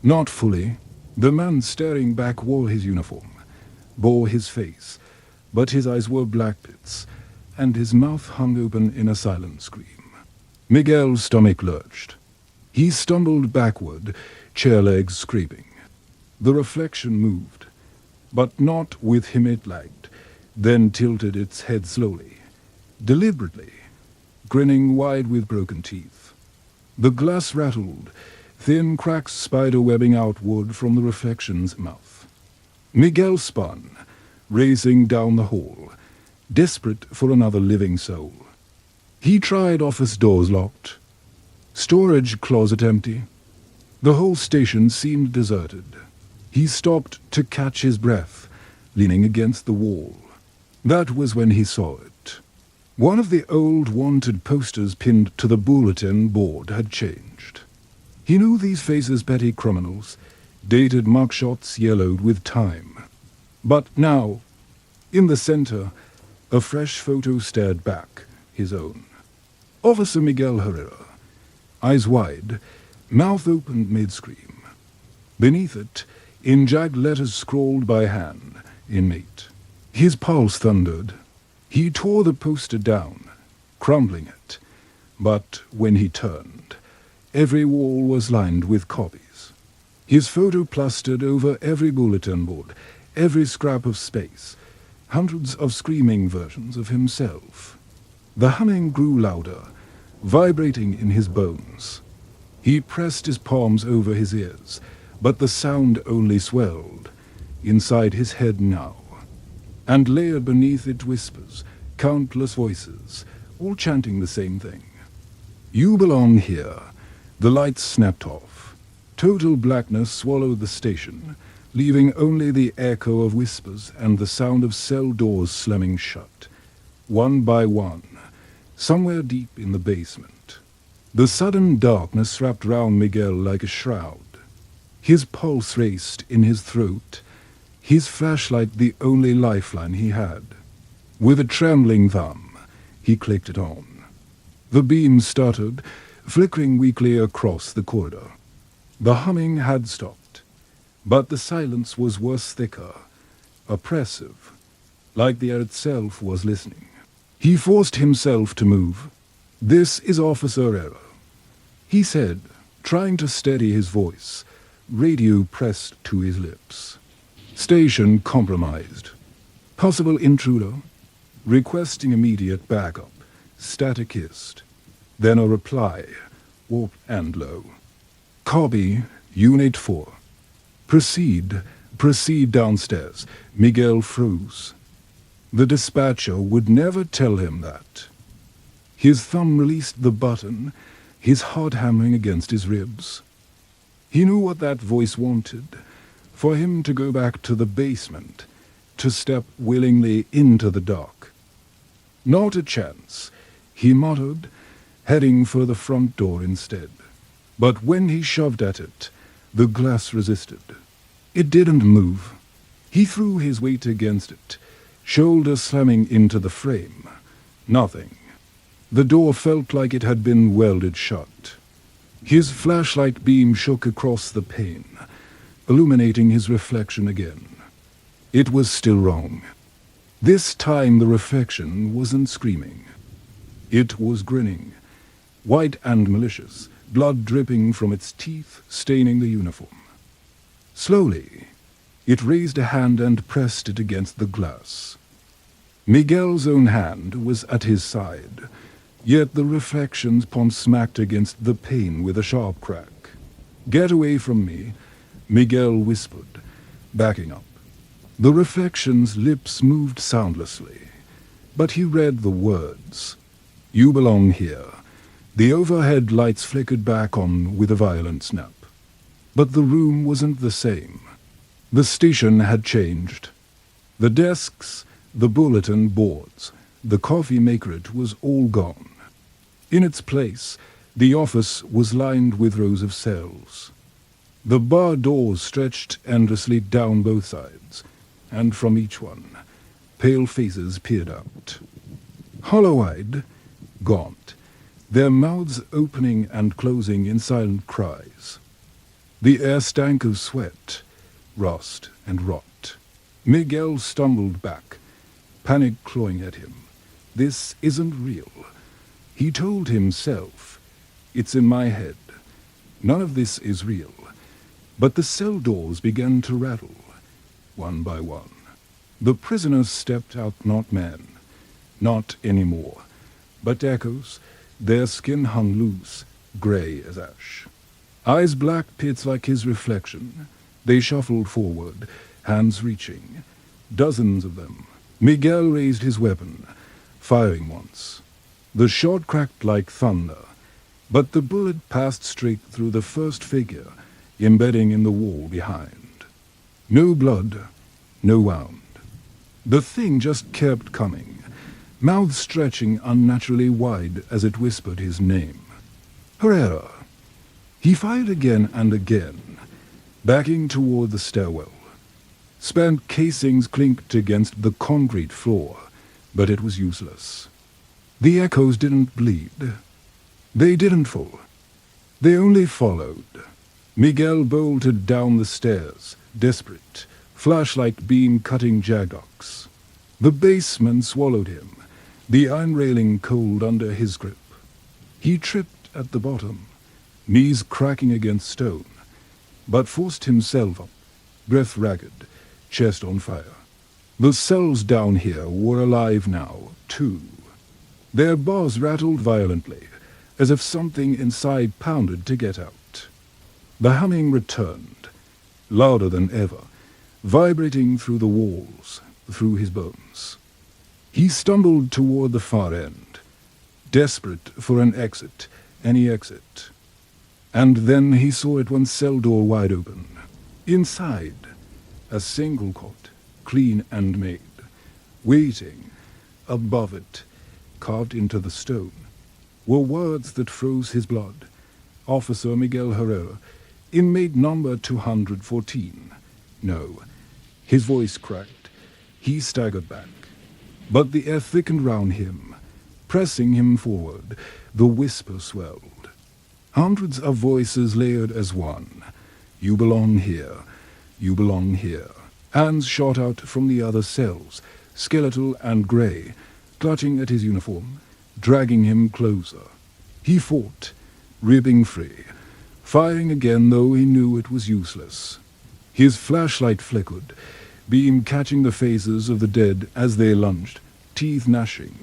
Not fully. The man staring back wore his uniform, bore his face, but his eyes were black pits, and his mouth hung open in a silent scream. Miguel's stomach lurched. He stumbled backward, chair legs scraping. The reflection moved, but not with him. It lagged, then tilted its head slowly, deliberately, grinning wide with broken teeth. The glass rattled, thin cracks spider-webbing outward from the reflection's mouth. Miguel spun, racing down the hall, desperate for another living soul. He tried office doors locked, storage closet empty. The whole station seemed deserted. He stopped to catch his breath, leaning against the wall. That was when he saw it. One of the old wanted posters pinned to the bulletin board had changed. He knew these faces petty criminals, dated mugshots yellowed with time. But now, in the center, a fresh photo stared back, his own. Officer Miguel Herrera, eyes wide, mouth opened mid-scream. Beneath it, in jagged letters scrawled by hand, inmate. His pulse thundered. He tore the poster down, crumbling it. But when he turned, every wall was lined with copies. His photo plastered over every bulletin board, every scrap of space, hundreds of screaming versions of himself. The humming grew louder, vibrating in his bones. He pressed his palms over his ears, but the sound only swelled, inside his head now. And layered beneath it whispers, countless voices, all chanting the same thing. "You belong here." The lights snapped off. Total blackness swallowed the station, leaving only the echo of whispers and the sound of cell doors slamming shut, one by one, somewhere deep in the basement. The sudden darkness wrapped round Miguel like a shroud. His pulse raced in his throat, his flashlight the only lifeline he had. With a trembling thumb, he clicked it on. The beam stuttered, flickering weakly across the corridor. The humming had stopped, but the silence was worse, thicker, oppressive. like the air itself was listening. He forced himself to move. "This is Officer Error," he said, trying to steady his voice, radio pressed to his lips. "Station compromised. Possible intruder. Requesting immediate backup. Static hissed. Then a reply, warped and low. Copy, Unit 4. Proceed downstairs." Miguel froze. The dispatcher would never tell him that. His thumb released the button, his heart hammering against his ribs. He knew what that voice wanted, for him to go back to the basement, to step willingly into the dark. "Not a chance," he muttered, heading for the front door instead. But when he shoved at it, the glass resisted. It didn't move. He threw his weight against it, shoulder slamming into the frame. Nothing. The door felt like it had been welded shut. His flashlight beam shook across the pane, illuminating his reflection again. It was still wrong. This time the reflection wasn't screaming. It was grinning, white and malicious, blood dripping from its teeth, staining the uniform. Slowly, it raised a hand and pressed it against the glass. Miguel's own hand was at his side, yet the reflection's palm smacked against the pane with a sharp crack. "Get away from me," Miguel whispered, backing up. The reflection's lips moved soundlessly, but he read the words. "You belong here." The overhead lights flickered back on with a violent snap. But the room wasn't the same. The station had changed. The desks, the bulletin boards, the coffee maker, it was all gone. In its place, the office was lined with rows of cells. The bar doors stretched endlessly down both sides, and from each one, pale faces peered out. Hollow-eyed, gaunt, their mouths opening and closing in silent cries. The air stank of sweat, rust and rot. Miguel stumbled back, panic clawing at him. This isn't real. He told himself, "It's in my head. None of this is real." But the cell doors began to rattle, one by one. The prisoners stepped out, not men, not anymore, but echoes. Their skin hung loose, grey as ash. Eyes black pits like his reflection. They shuffled forward, hands reaching. Dozens of them. Miguel raised his weapon, firing once. The shot cracked like thunder, but the bullet passed straight through the first figure, embedding in the wall behind. No blood, no wound. The thing just kept coming, mouth stretching unnaturally wide as it whispered his name. Herrera. He fired again and again, backing toward the stairwell. Spent casings clinked against the concrete floor, but it was useless. The echoes didn't bleed. They didn't fall. They only followed. Miguel bolted down the stairs, desperate, flashlight beam cutting jaglocks. The basement swallowed him, the iron railing cold under his grip. He tripped at the bottom, knees cracking against stone, but forced himself up, breath ragged, chest on fire. The cells down here were alive now, too. Their bars rattled violently, as if something inside pounded to get out. The humming returned, louder than ever, vibrating through the walls, through his bones. He stumbled toward the far end, desperate for an exit, any exit. And then he saw it, one cell door wide open. Inside, a single cot, clean and made, waiting. Above it, carved into the stone, were words that froze his blood. Officer Miguel Herrera, inmate number 214. No. His voice cracked. He staggered back. But the air thickened round him, pressing him forward. The whisper swelled. Hundreds of voices layered as one. You belong here. You belong here. Hands shot out from the other cells, skeletal and grey, clutching at his uniform, dragging him closer. He fought, ripping free, firing again though he knew it was useless. His flashlight flickered, beam catching the faces of the dead as they lunged, teeth gnashing,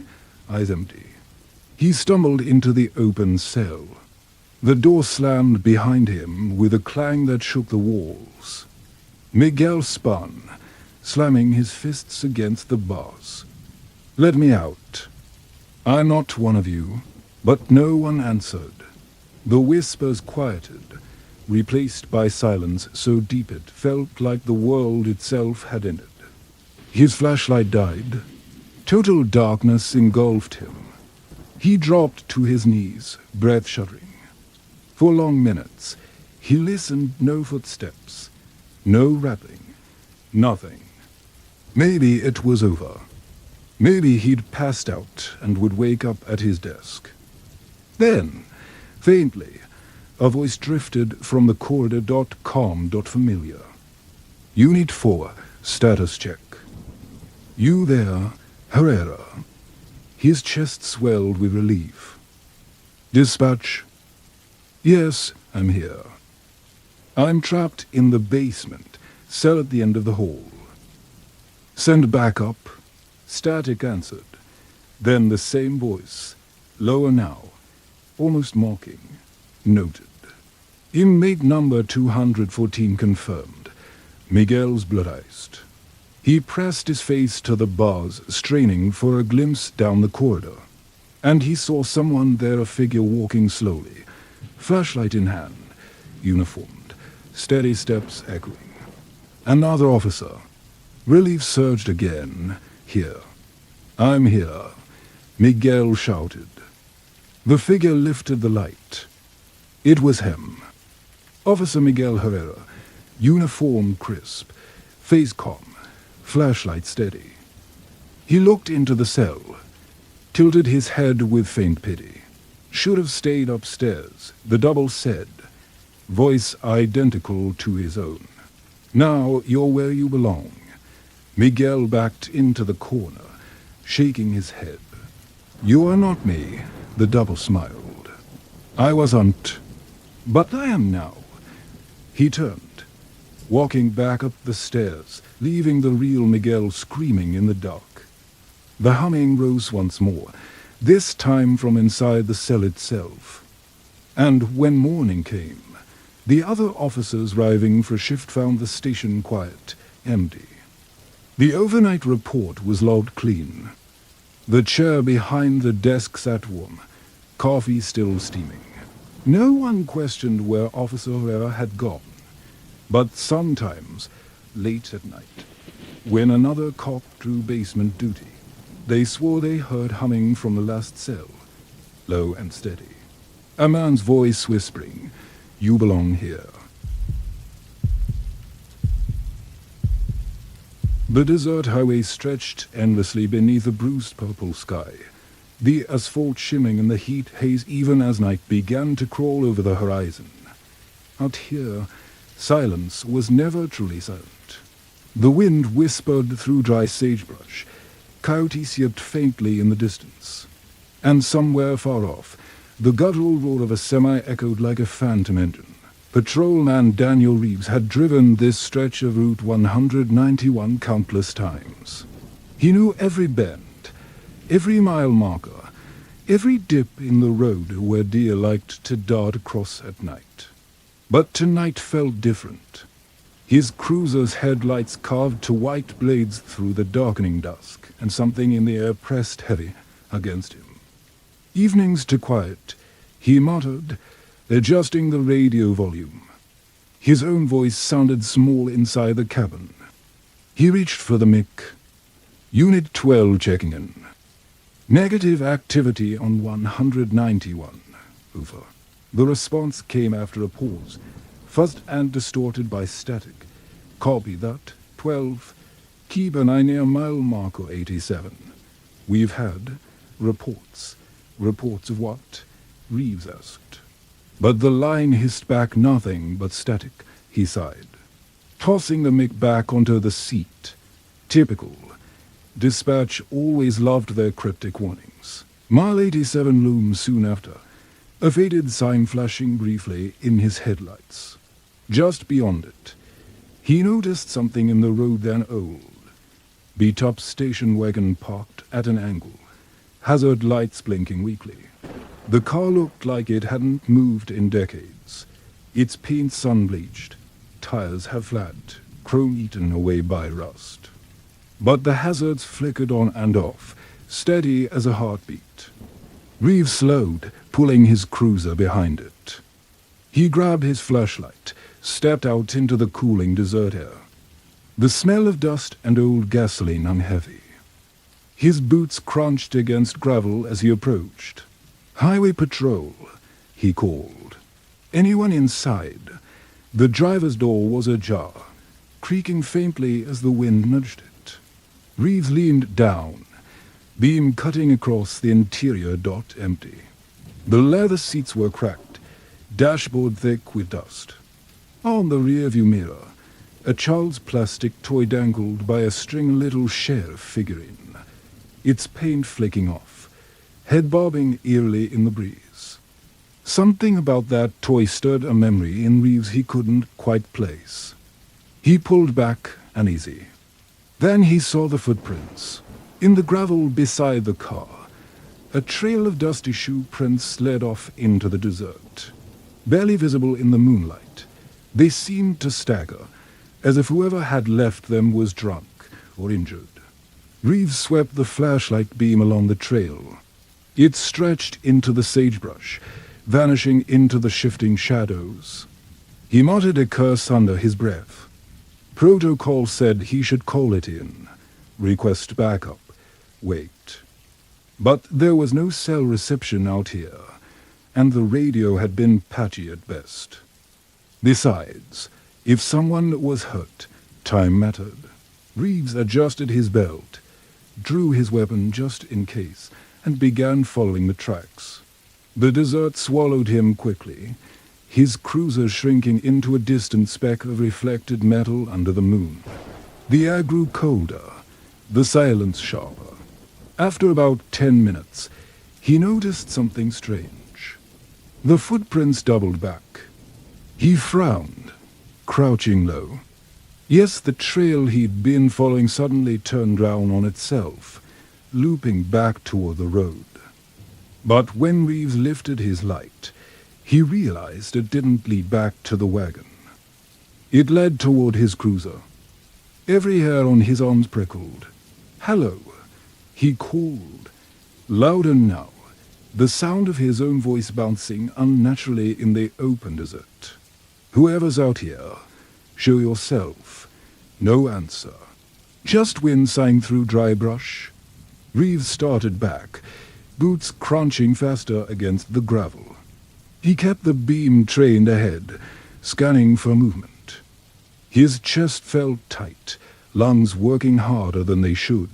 eyes empty. He stumbled into the open cell. The door slammed behind him with a clang that shook the walls. Miguel spun, slamming his fists against the bars. "Let me out. I'm not one of you." But no one answered. The whispers quieted, replaced by silence so deep it felt like the world itself had ended. His flashlight died. Total darkness engulfed him. He dropped to his knees, breath shuddering. For long minutes, he listened. No footsteps, no rapping, nothing. Maybe it was over. Maybe he'd passed out and would wake up at his desk. Then, faintly, a voice drifted from the corridor. Calm, familiar. "Unit 4, status check." "You there, Herrera?" His chest swelled with relief. "Dispatch?" "Yes, I'm here. I'm trapped in the basement, cell at the end of the hall." "Send backup." Static answered. Then the same voice, lower now, almost mocking. "Noted. Inmate number 214 confirmed." Miguel's blood iced. He pressed his face to the bars, straining for a glimpse down the corridor. And he saw someone there, a figure walking slowly, flashlight in hand, uniformed, steady steps echoing. Another officer. Relief surged again. "Here. I'm here," Miguel shouted. The figure lifted the light. It was him. Officer Miguel Herrera, uniform crisp, face calm, flashlight steady. He looked into the cell, tilted his head with faint pity. "Should have stayed upstairs," the double said, voice identical to his own. "Now you're where you belong." Miguel backed into the corner, shaking his head. "You are not me," the double smiled. "I wasn't, but I am now." He turned, walking back up the stairs, leaving the real Miguel screaming in the dark. The humming rose once more, this time from inside the cell itself. And when morning came, the other officers arriving for shift found the station quiet, empty. The overnight report was logged clean. The chair behind the desk sat warm, coffee still steaming. No one questioned where Officer Herrera had gone. But sometimes, late at night, when another cop drew basement duty, they swore they heard humming from the last cell, low and steady. A man's voice whispering, "You belong here." The desert highway stretched endlessly beneath a bruised purple sky, the asphalt shimmering in the heat haze even as night began to crawl over the horizon. Out here, silence was never truly silent. The wind whispered through dry sagebrush, coyotes yipped faintly in the distance, and somewhere far off, the guttural roar of a semi echoed like a phantom engine. Patrolman Daniel Reeves had driven this stretch of Route 191 countless times. He knew every bend, every mile marker, every dip in the road where deer liked to dart across at night. But tonight felt different. His cruiser's headlights carved to white blades through the darkening dusk, and something in the air pressed heavy against him. Evenings to quiet, he muttered, adjusting the radio volume. His own voice sounded small inside the cabin. He reached for the mic. "Unit 12 checking in. Negative activity on 191. Over." The response came after a pause, fuzzed and distorted by static. "Copy that. 12. Keep an eye near mile marker 87. We've had reports." "Reports of what?" Reeves asked. But the line hissed back nothing but static. He sighed, tossing the mic back onto the seat. Typical. Dispatch always loved their cryptic warnings. Mile 87 loomed soon after, a faded sign flashing briefly in his headlights. Just beyond it, he noticed something in the road then old. Beat-up station wagon parked at an angle, hazard lights blinking weakly. The car looked like it hadn't moved in decades. Its paint sun-bleached, tires have flat, chrome eaten away by rust. But the hazards flickered on and off, steady as a heartbeat. Reeves slowed, pulling his cruiser behind it. He grabbed his flashlight, stepped out into the cooling desert air. The smell of dust and old gasoline hung heavy. His boots crunched against gravel as he approached. "Highway patrol," he called. "Anyone inside?" The driver's door was ajar, creaking faintly as the wind nudged it. Reeves leaned down, beam cutting across the interior dot empty. The leather seats were cracked, dashboard thick with dust. On the rearview mirror, a child's plastic toy dangled by a string little sheriff figurine, its paint flicking off, head bobbing eerily in the breeze. Something about that toy stirred a memory in Reeves he couldn't quite place. He pulled back uneasy. Then he saw the footprints. In the gravel beside the car, a trail of dusty shoe prints led off into the desert. Barely visible in the moonlight, they seemed to stagger, as if whoever had left them was drunk or injured. Reeves swept the flashlight beam along the trail. It stretched into the sagebrush, vanishing into the shifting shadows. He muttered a curse under his breath. Protocol said he should call it in, request backup, wait. But there was no cell reception out here, and the radio had been patchy at best. Besides, if someone was hurt, time mattered. Reeves adjusted his belt, drew his weapon just in case, and began following the tracks. The desert swallowed him quickly, his cruiser shrinking into a distant speck of reflected metal under the moon. The air grew colder, the silence sharper. After about 10 minutes, he noticed something strange. The footprints doubled back. He frowned, crouching low. Yes, the trail he'd been following suddenly turned round on itself, looping back toward the road. But when Reeves lifted his light, he realized it didn't lead back to the wagon. It led toward his cruiser. Every hair on his arms prickled. "Hello," he called, louder now, the sound of his own voice bouncing unnaturally in the open desert. "Whoever's out here, show yourself." No answer. Just wind sighing through dry brush. Reeves started back, boots crunching faster against the gravel. He kept the beam trained ahead, scanning for movement. His chest felt tight, lungs working harder than they should.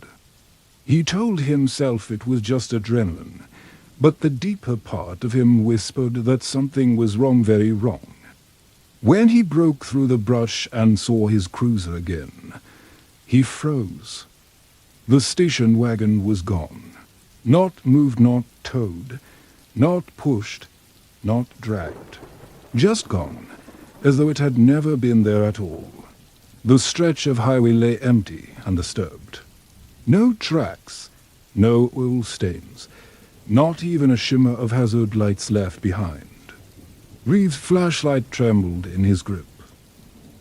He told himself it was just adrenaline, but the deeper part of him whispered that something was wrong, very wrong. When he broke through the brush and saw his cruiser again, he froze. The station wagon was gone. Not moved, not towed, not pushed, not dragged. Just gone, as though it had never been there at all. The stretch of highway lay empty, undisturbed. No tracks, no oil stains, not even a shimmer of hazard lights left behind. Reeves' flashlight trembled in his grip.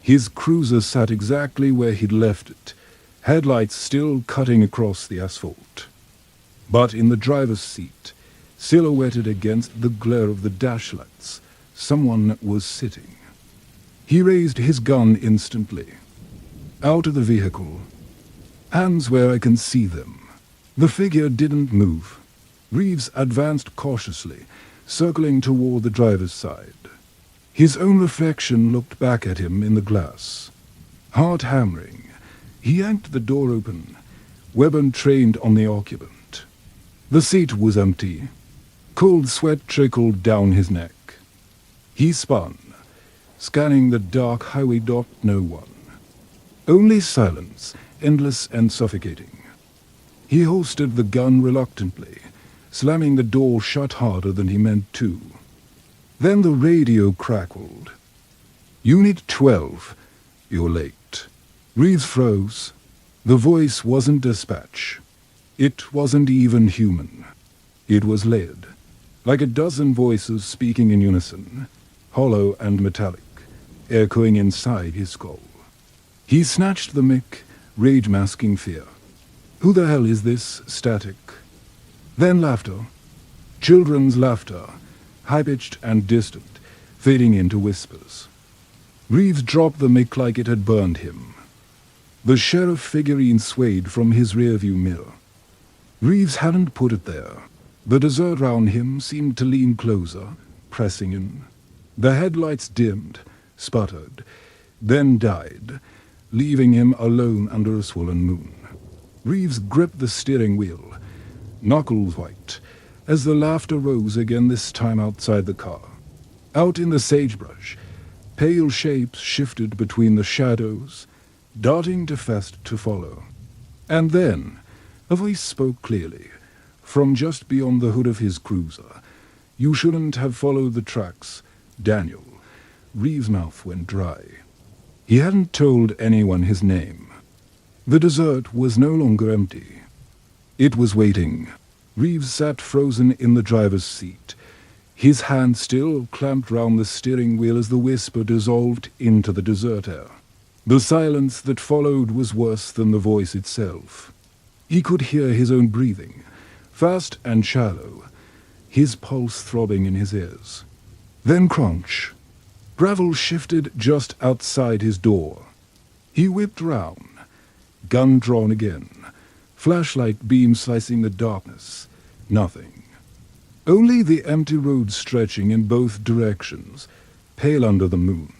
His cruiser sat exactly where he'd left it, headlights still cutting across the asphalt. But in the driver's seat, silhouetted against the glare of the dash lights, someone was sitting. He raised his gun instantly. Out of the vehicle. Hands where I can see them. The figure didn't move. Reeves advanced cautiously, circling toward the driver's side. His own reflection looked back at him in the glass. Heart hammering, he yanked the door open, weapon trained on the occupant. The seat was empty. Cold sweat trickled down his neck. He spun, scanning the dark highway dot, no one. Only silence, endless and suffocating. He holstered the gun reluctantly, slamming the door shut harder than he meant to. Then the radio crackled. "Unit 12, you're late." Reeves froze. The voice wasn't dispatch. It wasn't even human. It was lead, like a dozen voices speaking in unison, hollow and metallic, echoing inside his skull. He snatched the mic, rage-masking fear. Who the hell is this static? Then laughter. Children's laughter, high-pitched and distant, fading into whispers. Reeves dropped the mic like it had burned him. The sheriff figurine swayed from his rearview mirror. Reeves hadn't put it there. The desert round him seemed to lean closer, pressing in. The headlights dimmed, sputtered, then died, leaving him alone under a swollen moon. Reeves gripped the steering wheel, knuckles white, as the laughter rose again, this time outside the car. Out in the sagebrush, pale shapes shifted between the shadows, darting too fast to follow. And then a voice spoke clearly, from just beyond the hood of his cruiser. "You shouldn't have followed the tracks, Daniel." Reeves' mouth went dry. He hadn't told anyone his name. The desert was no longer empty. It was waiting. Reeves sat frozen in the driver's seat, his hand still clamped round the steering wheel as the whisper dissolved into the desert air. The silence that followed was worse than the voice itself. He could hear his own breathing, fast and shallow, his pulse throbbing in his ears. Then crunch. Gravel shifted just outside his door. He whipped round, gun drawn again, flashlight beam slicing the darkness. Nothing. Only the empty road stretching in both directions, pale under the moon.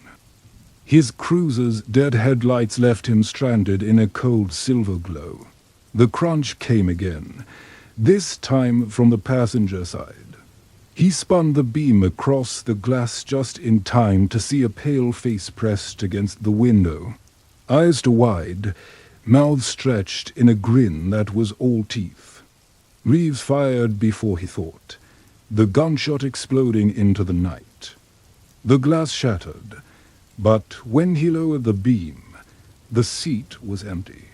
His cruiser's dead headlights left him stranded in a cold silver glow. The crunch came again, this time from the passenger side. He spun the beam across the glass just in time to see a pale face pressed against the window, eyes wide, mouth stretched in a grin that was all teeth. Reeves fired before he thought, the gunshot exploding into the night. The glass shattered, but when he lowered the beam, the seat was empty.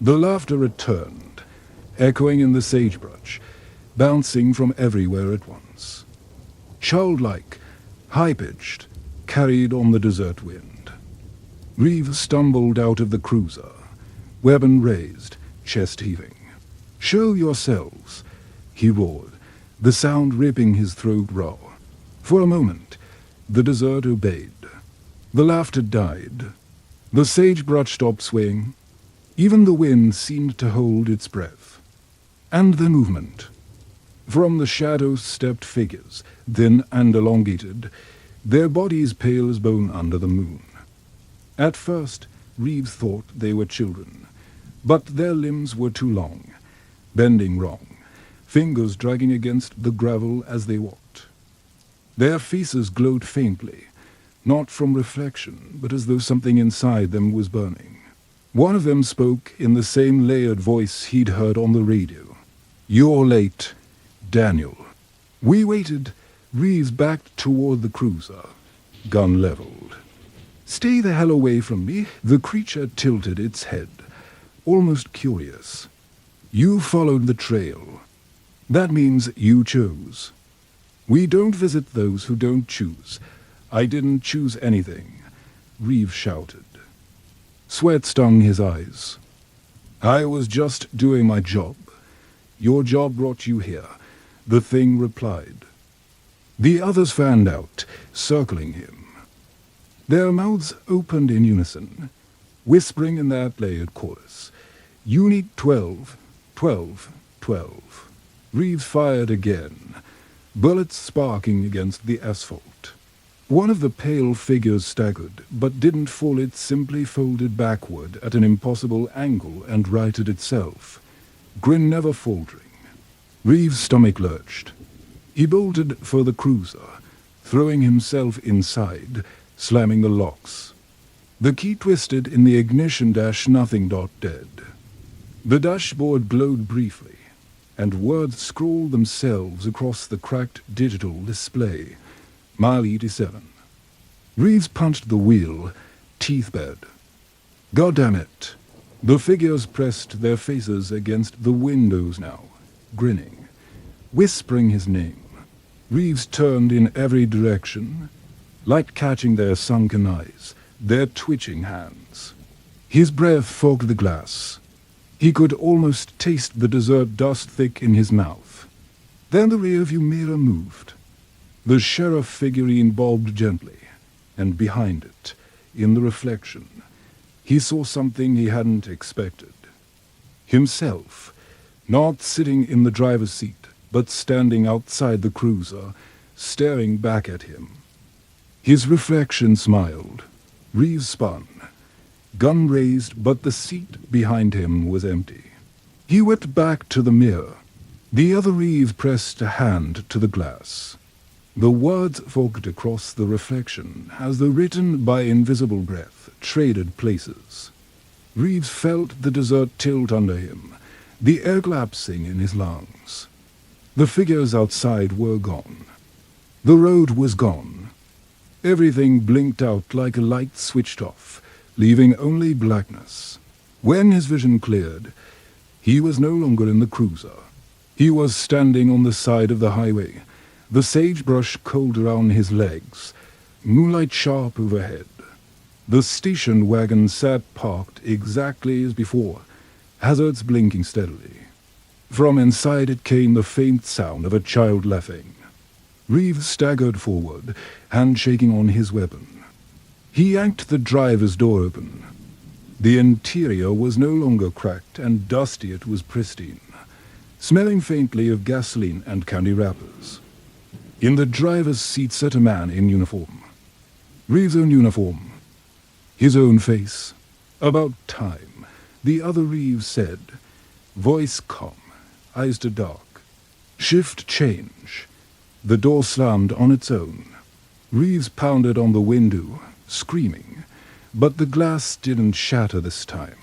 The laughter returned, echoing in the sagebrush, bouncing from everywhere at once. Childlike, high-pitched, carried on the desert wind. Reeves stumbled out of the cruiser, weapon raised, chest heaving. "Show yourselves," he roared, the sound ripping his throat raw. For a moment, the desert obeyed. The laughter died. The sagebrush stopped swaying. Even the wind seemed to hold its breath. And the movement. From the shadows stepped figures, thin and elongated, their bodies pale as bone under the moon. At first, Reeves thought they were children, but their limbs were too long, bending wrong, fingers dragging against the gravel as they walked. Their faces glowed faintly, not from reflection, but as though something inside them was burning. One of them spoke in the same layered voice he'd heard on the radio. "You're late, Daniel." We waited. Reeves backed toward the cruiser, gun leveled. "Stay the hell away from me." The creature tilted its head, almost curious. "You followed the trail. That means you chose. We don't visit those who don't choose. I didn't choose anything," Reeves shouted. Sweat stung his eyes. "I was just doing my job. Your job brought you here," the thing replied. The others fanned out, circling him. Their mouths opened in unison, whispering in that layered chorus. "Unit 12, 12, 12. Reeves fired again, bullets sparking against the asphalt. One of the pale figures staggered, but didn't fall. It simply folded backward at an impossible angle and righted itself, grin never faltering. Reeves' stomach lurched. He bolted for the cruiser, throwing himself inside, slamming the locks. The key twisted in the ignition dash. Nothing. Dead. The dashboard glowed briefly, and words scrawled themselves across the cracked digital display. Mile 87. Reeves punched the wheel, teeth bared. God damn it. The figures pressed their faces against the windows now, grinning, whispering his name. Reeves turned in every direction, light catching their sunken eyes, their twitching hands. His breath fogged the glass. He could almost taste the dessert dust thick in his mouth. Then the rearview mirror moved. The sheriff figurine bobbed gently, and behind it, in the reflection, he saw something he hadn't expected. Himself, not sitting in the driver's seat, but standing outside the cruiser, staring back at him. His reflection smiled. Reeves spun, gun raised, but the seat behind him was empty. He went back to the mirror. The other Reeves pressed a hand to the glass. The words fogged across the reflection as though written by invisible breath, traded places. Reeves felt the dessert tilt under him, the air collapsing in his lungs. The figures outside were gone. The road was gone. Everything blinked out like a light switched off, leaving only blackness. When his vision cleared, he was no longer in the cruiser. He was standing on the side of the highway, the sagebrush cold around his legs, moonlight sharp overhead. The station wagon sat parked exactly as before, hazards blinking steadily. From inside it came the faint sound of a child laughing. Reeves staggered forward, hand shaking on his weapon. He yanked the driver's door open. The interior was no longer cracked, and dusty it was pristine, smelling faintly of gasoline and candy wrappers. In the driver's seat sat a man in uniform. Reeves' own uniform. His own face. About time, the other Reeves said, voice calm, eyes to dark. Shift change. The door slammed on its own. Reeves pounded on the window, screaming, but the glass didn't shatter this time.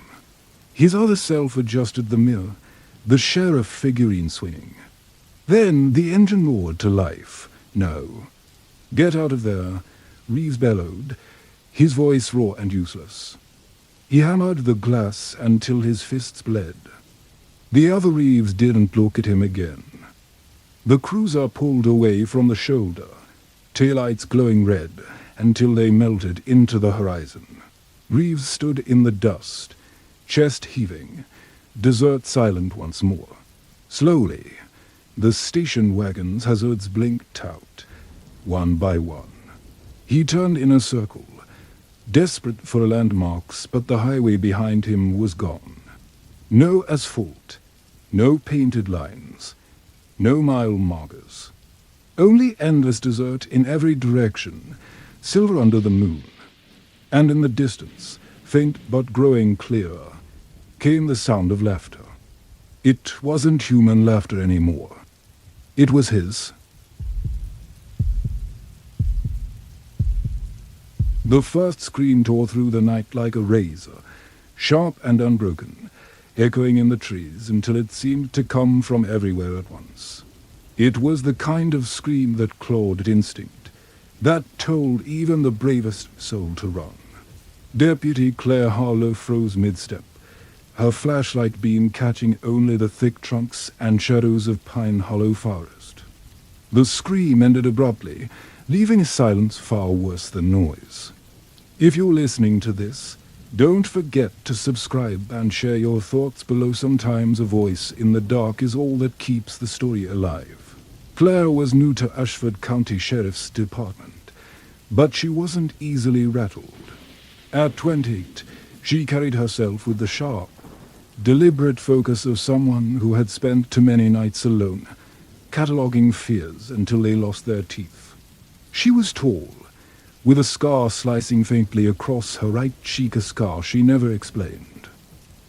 His other self adjusted the mirror, the sheriff figurine swinging. Then the engine roared to life. No. Get out of there, Reeves bellowed, his voice raw and useless. He hammered the glass until his fists bled. The other Reeves didn't look at him again. The cruiser pulled away from the shoulder, taillights glowing red until they melted into the horizon. Reeves stood in the dust, chest heaving, desert silent once more. Slowly, the station wagon's hazards blinked out, one by one. He turned in a circle, desperate for landmarks, but the highway behind him was gone. No asphalt, no painted lines, no mile markers. Only endless desert in every direction, silver under the moon. And in the distance, faint but growing clearer, came the sound of laughter. It wasn't human laughter anymore. It was his. The first scream tore through the night like a razor, sharp and unbroken, echoing in the trees until it seemed to come from everywhere at once. It was the kind of scream that clawed at instinct, that told even the bravest soul to run. Deputy Claire Harlow froze mid-step, her flashlight beam catching only the thick trunks and shadows of Pine Hollow forest. The scream ended abruptly, leaving a silence far worse than noise. If you're listening to this, don't forget to subscribe and share your thoughts below. Sometimes a voice in the dark is all that keeps the story alive. Claire was new to Ashford County Sheriff's Department, but she wasn't easily rattled. At 28, she carried herself with the sharp, deliberate focus of someone who had spent too many nights alone, cataloging fears until they lost their teeth. She was tall, with a scar slicing faintly across her right cheek, a scar she never explained.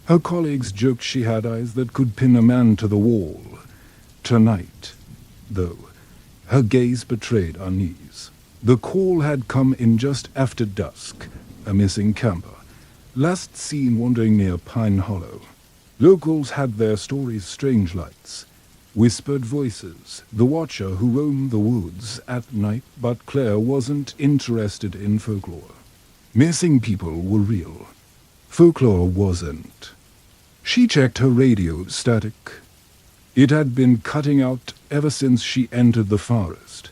Her colleagues joked she had eyes that could pin a man to the wall. Tonight, though, her gaze betrayed unease. The call had come in just after dusk, a missing camper, last seen wandering near Pine Hollow. Locals had their stories strange lights, whispered voices, the watcher who roamed the woods at night, but Claire wasn't interested in folklore. Missing people were real. Folklore wasn't. She checked her radio static. It had been cutting out ever since she entered the forest.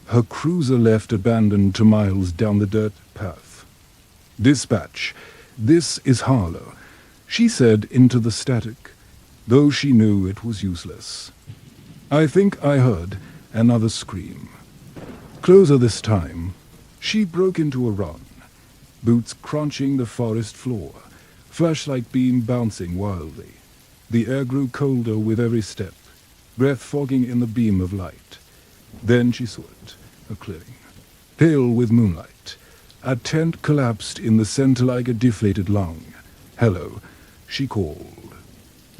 Her cruiser left abandoned 2 miles down the dirt path. "Dispatch, this is Harlow," she said into the static, though she knew it was useless. "I think I heard another scream. Closer this time." She broke into a run, boots crunching the forest floor, flashlight beam bouncing wildly. The air grew colder with every step, breath fogging in the beam of light. Then she saw it, a clearing, pale with moonlight. A tent collapsed in the center like a deflated lung. "Hello," she called.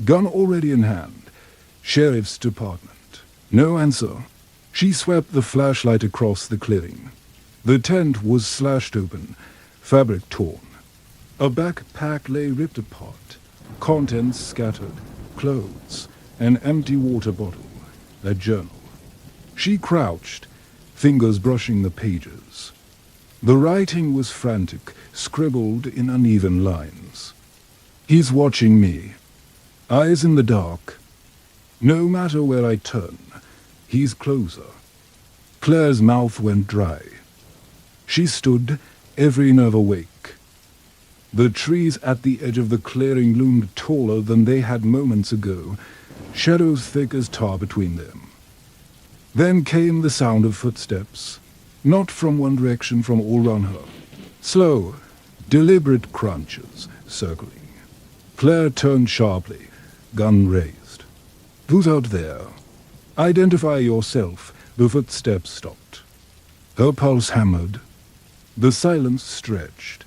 Gun already in hand. "Sheriff's Department." No answer. She swept the flashlight across the clearing. The tent was slashed open, fabric torn. A backpack lay ripped apart, contents scattered, clothes, an empty water bottle, a journal. She crouched, fingers brushing the pages. The writing was frantic, scribbled in uneven lines. "He's watching me. Eyes in the dark. No matter where I turn, he's closer." Claire's mouth went dry. She stood, every nerve awake. The trees at the edge of the clearing loomed taller than they had moments ago, shadows thick as tar between them. Then came the sound of footsteps, not from one direction, from all around her. Slow, deliberate crunches, circling. Claire turned sharply, gun raised. "Who's out there? Identify yourself." The footsteps stopped. Her pulse hammered. The silence stretched.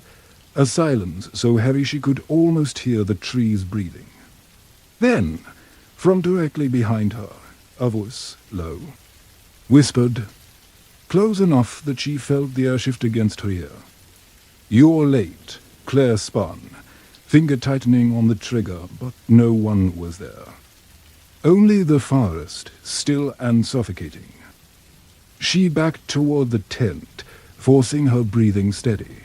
A silence so heavy she could almost hear the trees breathing. Then, from directly behind her, a voice, low, whispered, close enough that she felt the air shift against her ear. "You're late." Claire spun, finger tightening on the trigger, but no one was there. Only the forest, still and suffocating. She backed toward the tent, forcing her breathing steady.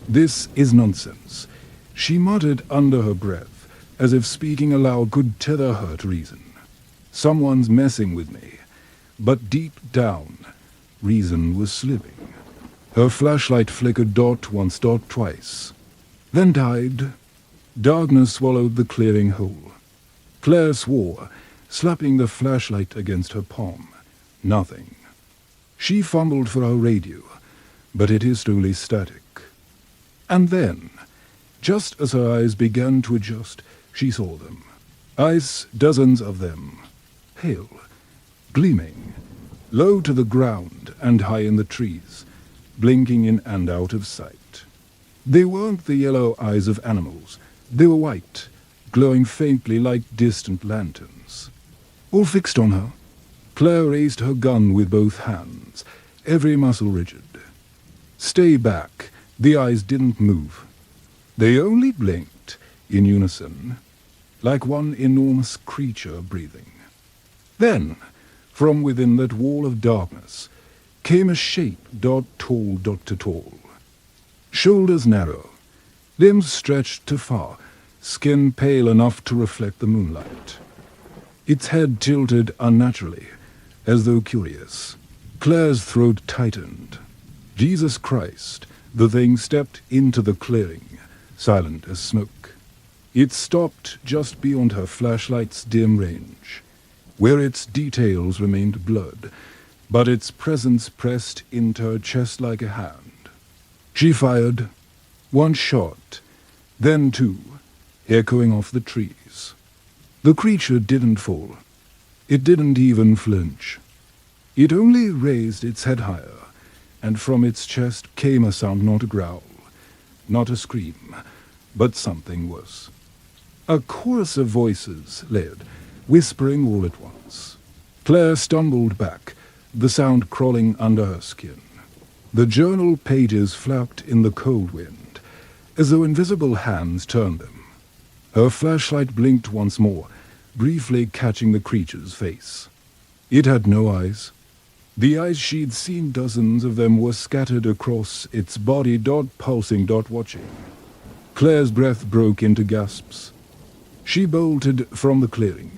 "This is nonsense," she muttered under her breath, as if speaking aloud could tether her to reason. "Someone's messing with me." But deep down, reason was slipping. Her flashlight flickered dot once, dot twice, then died. Darkness swallowed the clearing whole. Claire swore, slapping the flashlight against her palm. Nothing. She fumbled for her radio, but it hissed only static. And then, just as her eyes began to adjust, she saw them. Eyes, dozens of them. Pale, gleaming, low to the ground and high in the trees, blinking in and out of sight. They weren't the yellow eyes of animals. They were white, glowing faintly like distant lanterns. All fixed on her. Claire raised her gun with both hands, every muscle rigid. "Stay back." The eyes didn't move. They only blinked, in unison, like one enormous creature breathing. Then, from within that wall of darkness, came a shape, dot tall, dot to tall. Shoulders narrow, limbs stretched to far, skin pale enough to reflect the moonlight. Its head tilted unnaturally, as though curious. Claire's throat tightened. Jesus Christ! The thing stepped into the clearing, silent as smoke. It stopped just beyond her flashlight's dim range, where its details remained blurred, but its presence pressed into her chest like a hand. She fired. One shot, then two, echoing off the trees. The creature didn't fall. It didn't even flinch. It only raised its head higher, and from its chest came a sound, not a growl, not a scream, but something worse. A chorus of voices led, whispering all at once. Claire stumbled back, the sound crawling under her skin. The journal pages flapped in the cold wind, as though invisible hands turned them. Her flashlight blinked once more, briefly catching the creature's face. It had no eyes. The eyes she'd seen, dozens of them, were scattered across its body, pulsing, watching. Claire's breath broke into gasps. She bolted from the clearing,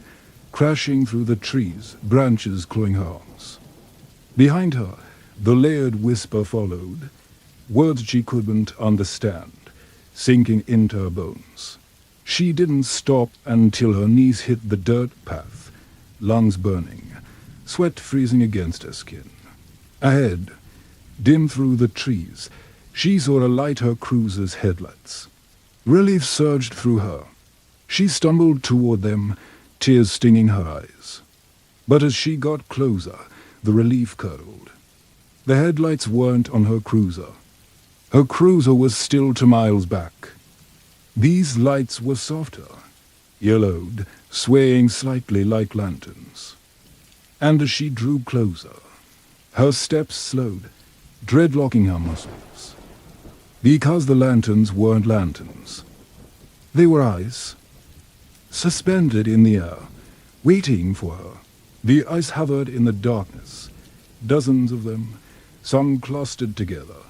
crashing through the trees, branches clawing her arms. Behind her, the layered whisper followed, words she couldn't understand, sinking into her bones. She didn't stop until her knees hit the dirt path, lungs burning, sweat freezing against her skin. Ahead, dim through the trees, she saw a light her cruiser's headlights. Relief surged through her. She stumbled toward them, tears stinging her eyes. But as she got closer, the relief curdled. The headlights weren't on her cruiser. Her cruiser was still 2 miles back. These lights were softer, yellowed, swaying slightly like lanterns. And as she drew closer, her steps slowed, dreadlocking her muscles. Because the lanterns weren't lanterns. They were eyes, suspended in the air, waiting for her. The eyes hovered in the darkness, dozens of them, some clustered together,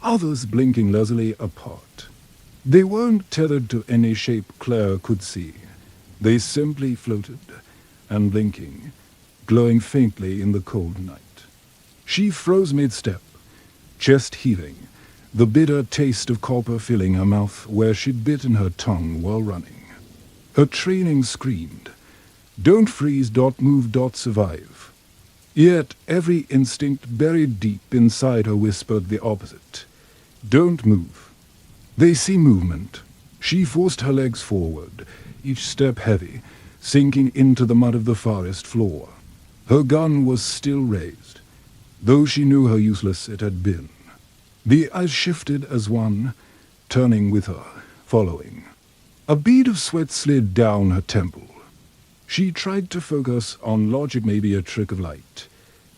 others blinking lazily apart. They weren't tethered to any shape Claire could see. They simply floated, and blinking, glowing faintly in the cold night. She froze mid-step, chest heaving, the bitter taste of copper filling her mouth where she'd bitten her tongue while running. Her training screamed, "Don't freeze, move, survive." Yet every instinct buried deep inside her whispered the opposite. Don't move. They see movement. She forced her legs forward, each step heavy, sinking into the mud of the forest floor. Her gun was still raised, though she knew how useless it had been. The eyes shifted as one, turning with her, following. A bead of sweat slid down her temple. She tried to focus on logic, maybe a trick of light.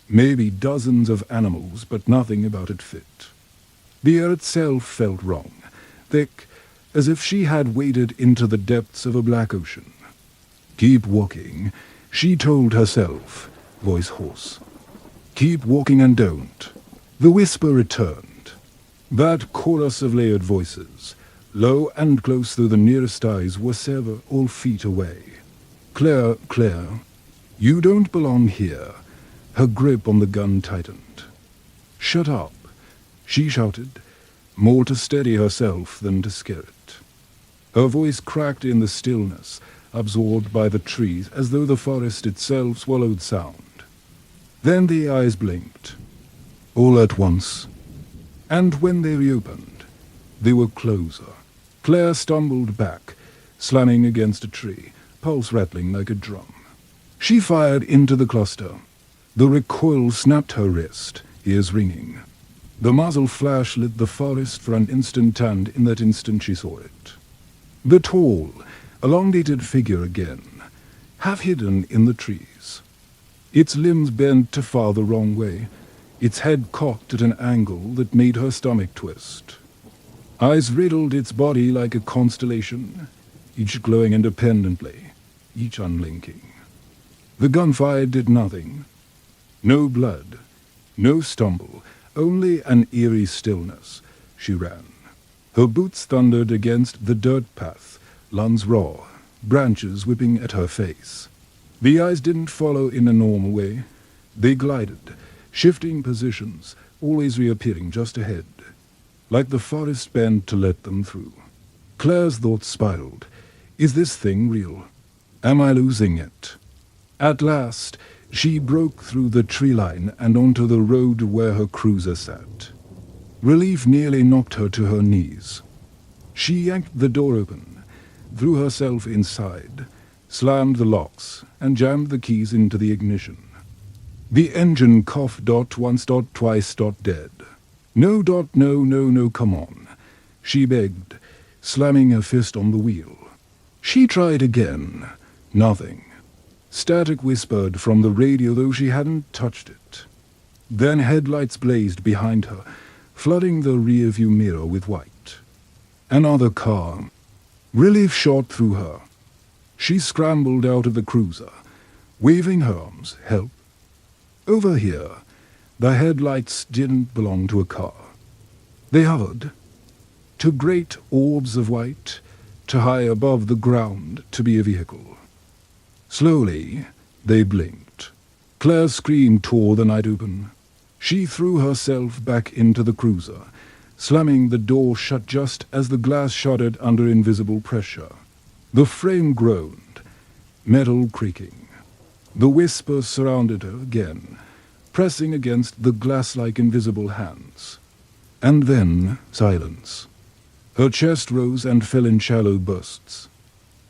Maybe dozens of animals, but nothing about it fit. The air itself felt wrong, thick, as if she had waded into the depths of a black ocean. Keep walking, she told herself, voice hoarse. Keep walking and don't. The whisper returned. That chorus of layered voices, low and close though the nearest eyes were several feet away. Claire, Claire, you don't belong here. Her grip on the gun tightened. Shut up, she shouted, more to steady herself than to scare it. Her voice cracked in the stillness, absorbed by the trees, as though the forest itself swallowed sound. Then the eyes blinked, all at once, and when they reopened, they were closer. Claire stumbled back, slamming against a tree, pulse rattling like a drum. She fired into the cluster. The recoil snapped her wrist, ears ringing. The muzzle flash lit the forest for an instant, and in that instant she saw it. The tall, elongated figure again, half hidden in the trees. Its limbs bent too far the wrong way, its head cocked at an angle that made her stomach twist. Eyes riddled its body like a constellation, each glowing independently, each unblinking. The gunfire did nothing. No blood, no stumble, only an eerie stillness. She ran. Her boots thundered against the dirt path, lungs raw, branches whipping at her face. The eyes didn't follow in a normal way. They glided, shifting positions, always reappearing just ahead, like the forest bent to let them through. Claire's thoughts spiraled. Is this thing real? Am I losing it? At last, she broke through the tree line and onto the road where her cruiser sat. Relief nearly knocked her to her knees. She yanked the door open, threw herself inside, slammed the locks, and jammed the keys into the ignition. The engine coughed once, twice, dead. No, no, come on, she begged, slamming her fist on the wheel. She tried again. Nothing. Static whispered from the radio, though she hadn't touched it. Then headlights blazed behind her, flooding the rearview mirror with white. Another car. Relief shot through her. She scrambled out of the cruiser, waving her arms. Help. Over here, the headlights didn't belong to a car. They hovered, to great orbs of white, too high above the ground to be a vehicle. Slowly, they blinked. Claire's scream tore the night open. She threw herself back into the cruiser, slamming the door shut just as the glass shuddered under invisible pressure. The frame groaned, metal creaking. The whisper surrounded her again, pressing against the glass-like invisible hands. And then silence. Her chest rose and fell in shallow bursts.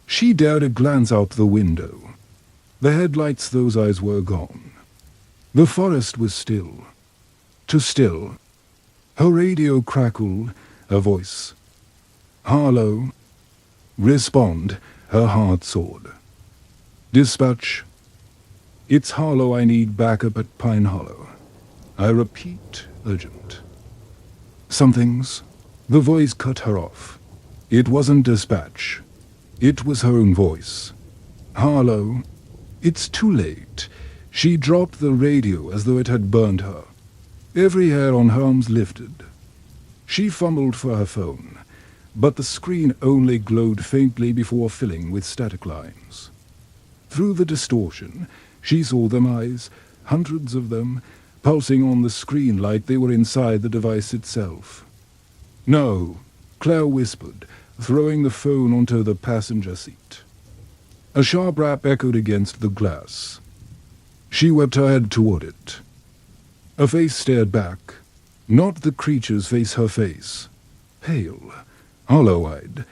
She dared a glance out the window. The headlights, those eyes were gone. The forest was still. Too still. Her radio crackled, a voice. Harlow. Respond, her heart soared. Dispatch. It's Harlow, I need backup at Pine Hollow. I repeat, urgent. Something's. The voice cut her off. It wasn't dispatch. It was her own voice. Harlow. It's too late. She dropped the radio as though it had burned her. Every hair on her arms lifted. She fumbled for her phone, but the screen only glowed faintly before filling with static lines. Through the distortion, she saw them eyes, hundreds of them, pulsing on the screen like they were inside the device itself. No, Claire whispered, throwing the phone onto the passenger seat. A sharp rap echoed against the glass. She whipped her head toward it. A face stared back. Not the creature's face, her face. Pale, hollow-eyed,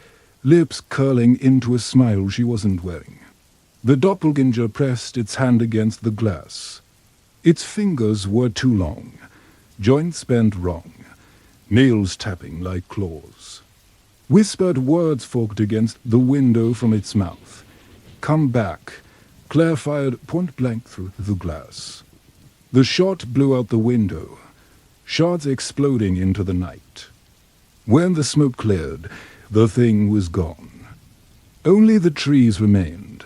lips curling into a smile she wasn't wearing. The doppelganger pressed its hand against the glass. Its fingers were too long, joints bent wrong, nails tapping like claws. Whispered words forked against the window from its mouth. Come back. Claire fired point-blank through the glass. The shot blew out the window, shards exploding into the night. When the smoke cleared, the thing was gone. Only the trees remained.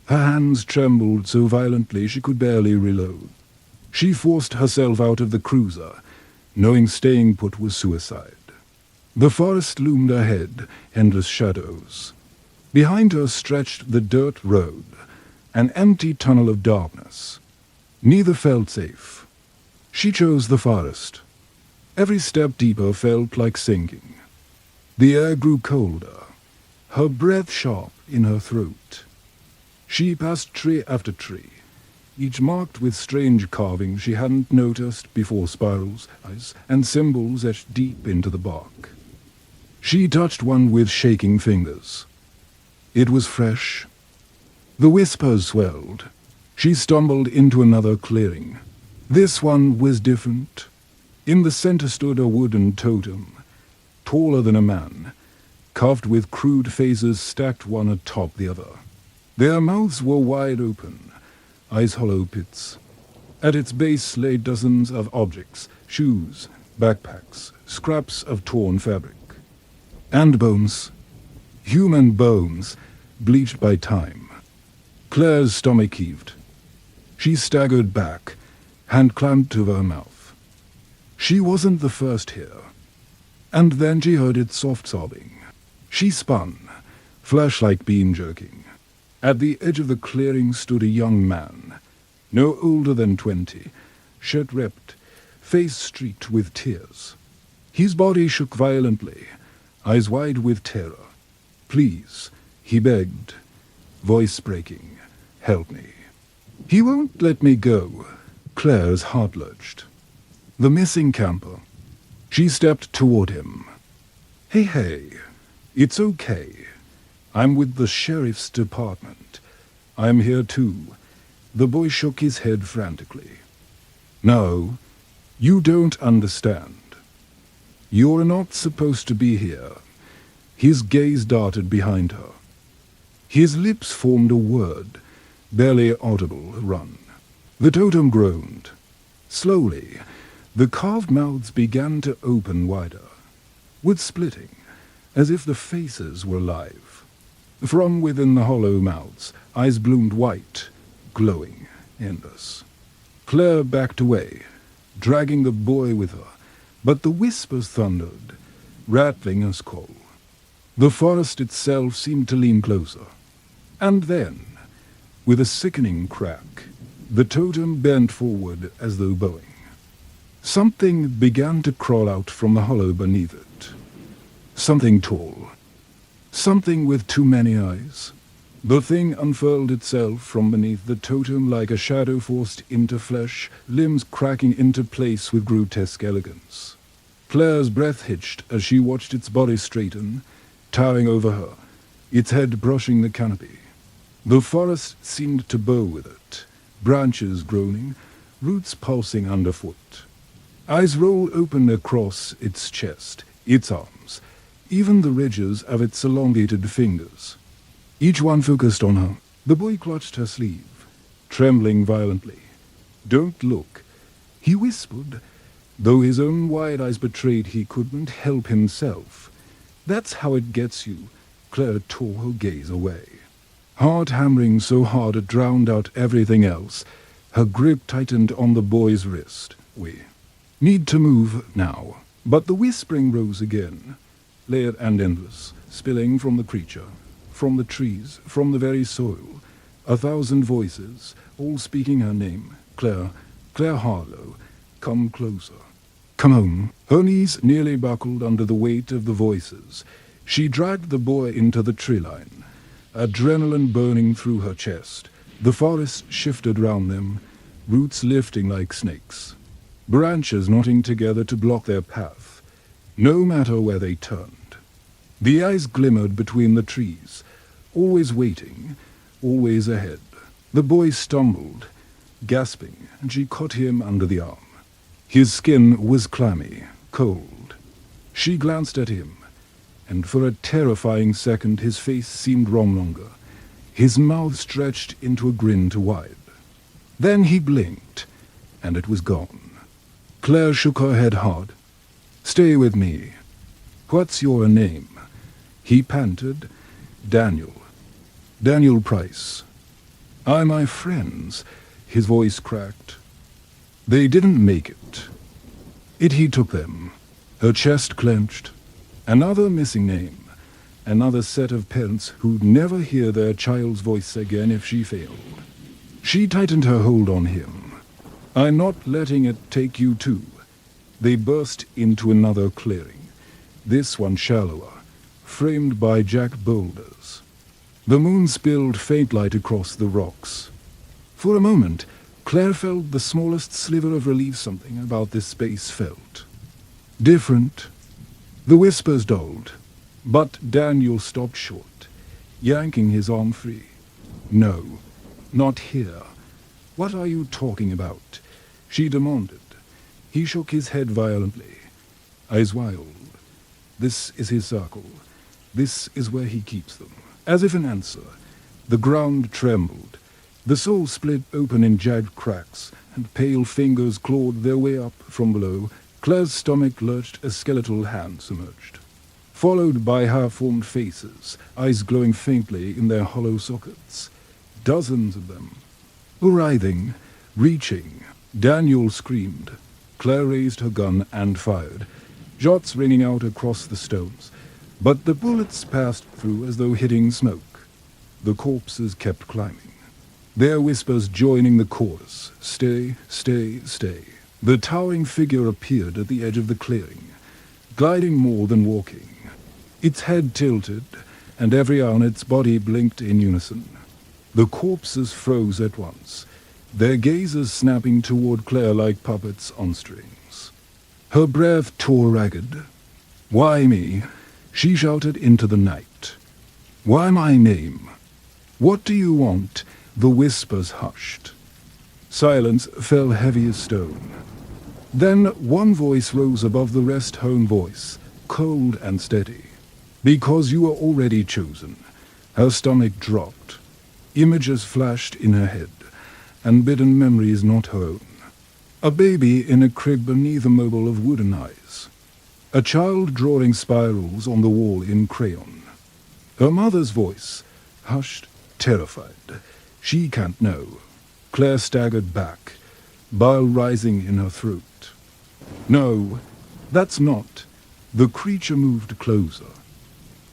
Her hands trembled so violently she could barely reload. She forced herself out of the cruiser, knowing staying put was suicide. The forest loomed ahead, endless shadows. Behind her stretched the dirt road, an empty tunnel of darkness. Neither felt safe. She chose the forest. Every step deeper felt like sinking. The air grew colder, her breath sharp in her throat. She passed tree after tree, each marked with strange carvings she hadn't noticed before, spirals, eyes, and symbols etched deep into the bark. She touched one with shaking fingers. It was fresh. The whispers swelled. She stumbled into another clearing. This one was different. In the center stood a wooden totem, taller than a man, carved with crude faces stacked one atop the other. Their mouths were wide open, eyes hollow pits. At its base lay dozens of objects, shoes, backpacks, scraps of torn fabric. And bones. Human bones, bleached by time. Claire's stomach heaved. She staggered back, hand clamped over her mouth. She wasn't the first here. And then she heard it soft sobbing. She spun, flashlight beam jerking. At the edge of the clearing stood a young man, no older than 20, shirt ripped, face streaked with tears. His body shook violently, eyes wide with terror. Please, he begged, voice breaking, help me. He won't let me go. Claire's heart lurched. The missing camper. She stepped toward him. Hey, it's okay. I'm with the sheriff's department. I'm here too. The boy shook his head frantically. No, you don't understand. You're not supposed to be here. His gaze darted behind her. His lips formed a word, barely audible, run. The totem groaned. Slowly, the carved mouths began to open wider, wood splitting, as if the faces were alive. From within the hollow mouths, eyes bloomed white, glowing, endless. Claire backed away, dragging the boy with her, but the whispers thundered, rattling as coal. The forest itself seemed to lean closer. And then, with a sickening crack, the totem bent forward as though bowing. Something began to crawl out from the hollow beneath it. Something tall. Something with too many eyes. The thing unfurled itself from beneath the totem like a shadow forced into flesh, limbs cracking into place with grotesque elegance. Claire's breath hitched as she watched its body straighten, towering over her, its head brushing the canopy. The forest seemed to bow with it, branches groaning, roots pulsing underfoot. Eyes rolled open across its chest, its arms, even the ridges of its elongated fingers. Each one focused on her. The boy clutched her sleeve, trembling violently. "Don't look," he whispered, though his own wide eyes betrayed he couldn't help himself. "That's how it gets you." Claire tore her gaze away. Heart hammering so hard it drowned out everything else, her grip tightened on the boy's wrist. "We need to move now." But the whispering rose again, layered and endless, spilling from the creature, from the trees, from the very soil. 1,000 voices, all speaking her name. "Claire, Claire Harlow, come closer. Come home." Her knees nearly buckled under the weight of the voices. She dragged the boy into the tree line, adrenaline burning through her chest. The forest shifted round them, roots lifting like snakes, branches knotting together to block their path, no matter where they turned. The eyes glimmered between the trees, always waiting, always ahead. The boy stumbled, gasping, and she caught him under the arm. His skin was clammy, cold. She glanced at him, and for a terrifying second his face seemed wrong longer. His mouth stretched into a grin too wide. Then he blinked, and it was gone. Claire shook her head hard. "Stay with me. What's your name?" He panted. "Daniel. Daniel Price." "Are my friends?" His voice cracked. "They didn't make it. He took them." Her chest clenched. Another missing name. Another set of parents who'd never hear their child's voice again if she failed. She tightened her hold on him. "I'm not letting it take you too." They burst into another clearing, this one shallower, framed by jagged boulders. The moon spilled faint light across the rocks. For a moment, Claire felt the smallest sliver of relief. Something about this space felt different. The whispers dulled, but Daniel stopped short, yanking his arm free. "No, not here. What are you talking about?" she demanded. He shook his head violently, eyes wild. "This is his circle. This is where he keeps them." As if in answer, the ground trembled. The soul split open in jagged cracks, and pale fingers clawed their way up from below. Claire's stomach lurched as skeletal hands emerged, followed by half-formed faces, eyes glowing faintly in their hollow sockets. Dozens of them, writhing, reaching. Daniel screamed. Claire raised her gun and fired, shots ringing out across the stones. But the bullets passed through as though hitting smoke. The corpses kept climbing, their whispers joining the chorus. "Stay, stay, stay." The towering figure appeared at the edge of the clearing, gliding more than walking. Its head tilted, and every eye on its body blinked in unison. The corpses froze at once, their gazes snapping toward Claire like puppets on strings. Her breath tore ragged. "Why me?" she shouted into the night. "Why my name? What do you want?" The whispers hushed. Silence fell heavy as stone. Then one voice rose above the rest, her own voice, cold and steady. "Because you were already chosen." Her stomach dropped. Images flashed in her head, unbidden memories not her own. A baby in a crib beneath a mobile of wooden eyes. A child drawing spirals on the wall in crayon. Her mother's voice, Hushed, terrified. She can't know. Claire staggered back, bile rising in her throat. No, that's not. The creature moved closer.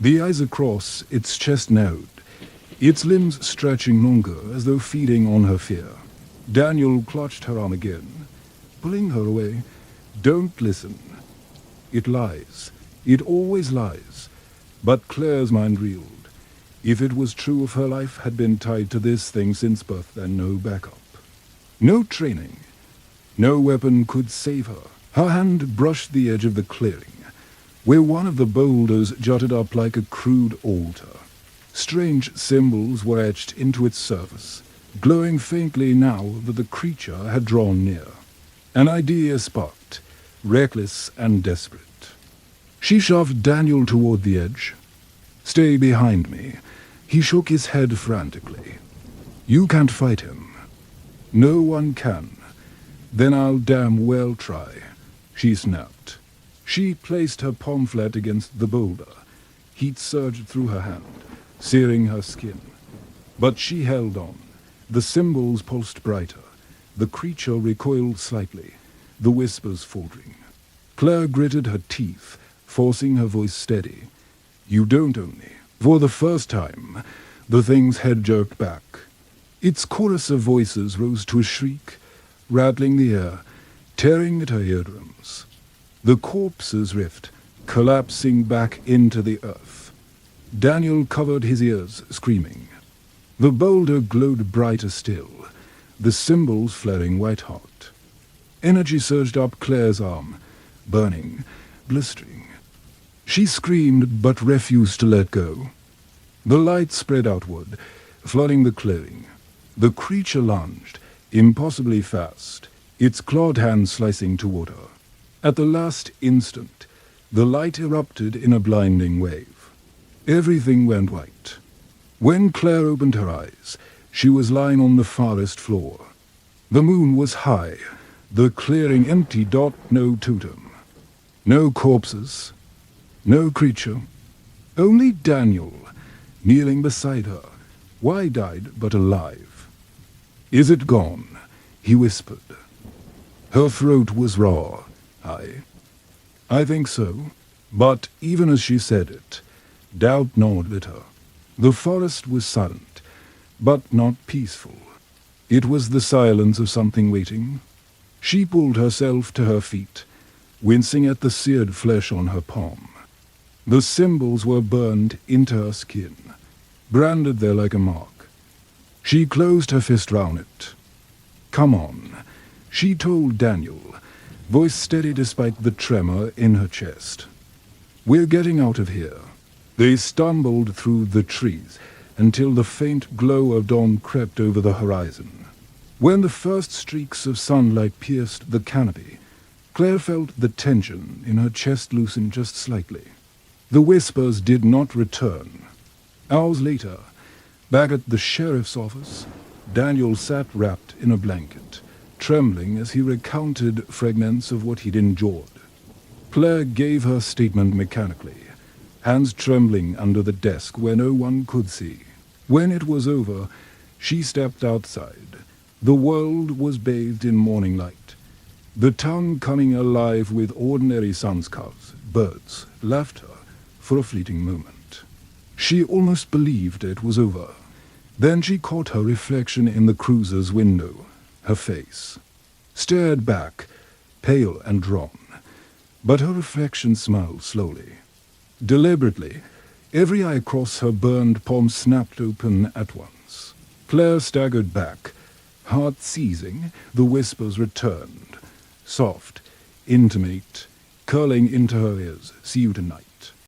The eyes across, its chest narrowed, its limbs stretching longer as though feeding on her fear. Daniel clutched her arm again, pulling her away. Don't listen. It lies. It always lies. But Claire's mind reeled. If it was true if her life had been tied to this thing since birth, then no backup. No training. No weapon could save her. Her hand brushed the edge of the clearing, where one of the boulders jutted up like a crude altar. Strange symbols were etched into its surface, glowing faintly now that the creature had drawn near. An idea sparked, reckless and desperate. She shoved Daniel toward the edge. Stay behind me. He shook his head frantically. You can't fight him. No one can. Then I'll damn well try, she snapped. She placed her palm flat against the boulder. Heat surged through her hand, searing her skin. But she held on. The symbols pulsed brighter. The creature recoiled slightly, the whispers faltering. Claire gritted her teeth, forcing her voice steady. You don't own me. For the first time, the thing's head jerked back. Its chorus of voices rose to a shriek, rattling the air, tearing at her eardrums. The corpses rift, collapsing back into the earth. Daniel covered his ears, screaming. The boulder glowed brighter still, the symbols flaring white-hot. Energy surged up Claire's arm, burning, blistering. She screamed but refused to let go. The light spread outward, flooding the clearing. The creature lunged, impossibly fast, its clawed hand slicing toward her. At the last instant, the light erupted in a blinding wave. Everything went white. When Claire opened her eyes, she was lying on the forest floor. The moon was high, the clearing empty, no totem. No corpses, no creature, only Daniel, kneeling beside her, wide-eyed but alive. Is it gone? He whispered. Her throat was raw. I think so. But even as she said it, doubt gnawed at her. The forest was silent, but not peaceful. It was the silence of something waiting. She pulled herself to her feet, wincing at the seared flesh on her palm. The symbols were burned into her skin, branded there like a mark. She closed her fist round it. Come on, she told Daniel, voice steady despite the tremor in her chest. We're getting out of here. They stumbled through the trees until the faint glow of dawn crept over the horizon. When the first streaks of sunlight pierced the canopy, Claire felt the tension in her chest loosen just slightly. The whispers did not return. Hours later, back at the sheriff's office, Daniel sat wrapped in a blanket, trembling as he recounted fragments of what he'd endured. Claire gave her statement mechanically, hands trembling under the desk where no one could see. When it was over, she stepped outside. The world was bathed in morning light, the town coming alive with ordinary sunscars, birds, laughter, for a fleeting moment. She almost believed it was over. Then she caught her reflection in the cruiser's window, her face. Stared back, pale and drawn, but her reflection smiled slowly. Deliberately, every eye across her burned palm snapped open at once. Claire staggered back, heart seizing. The whispers returned, soft, intimate, curling into her ears. See you tonight.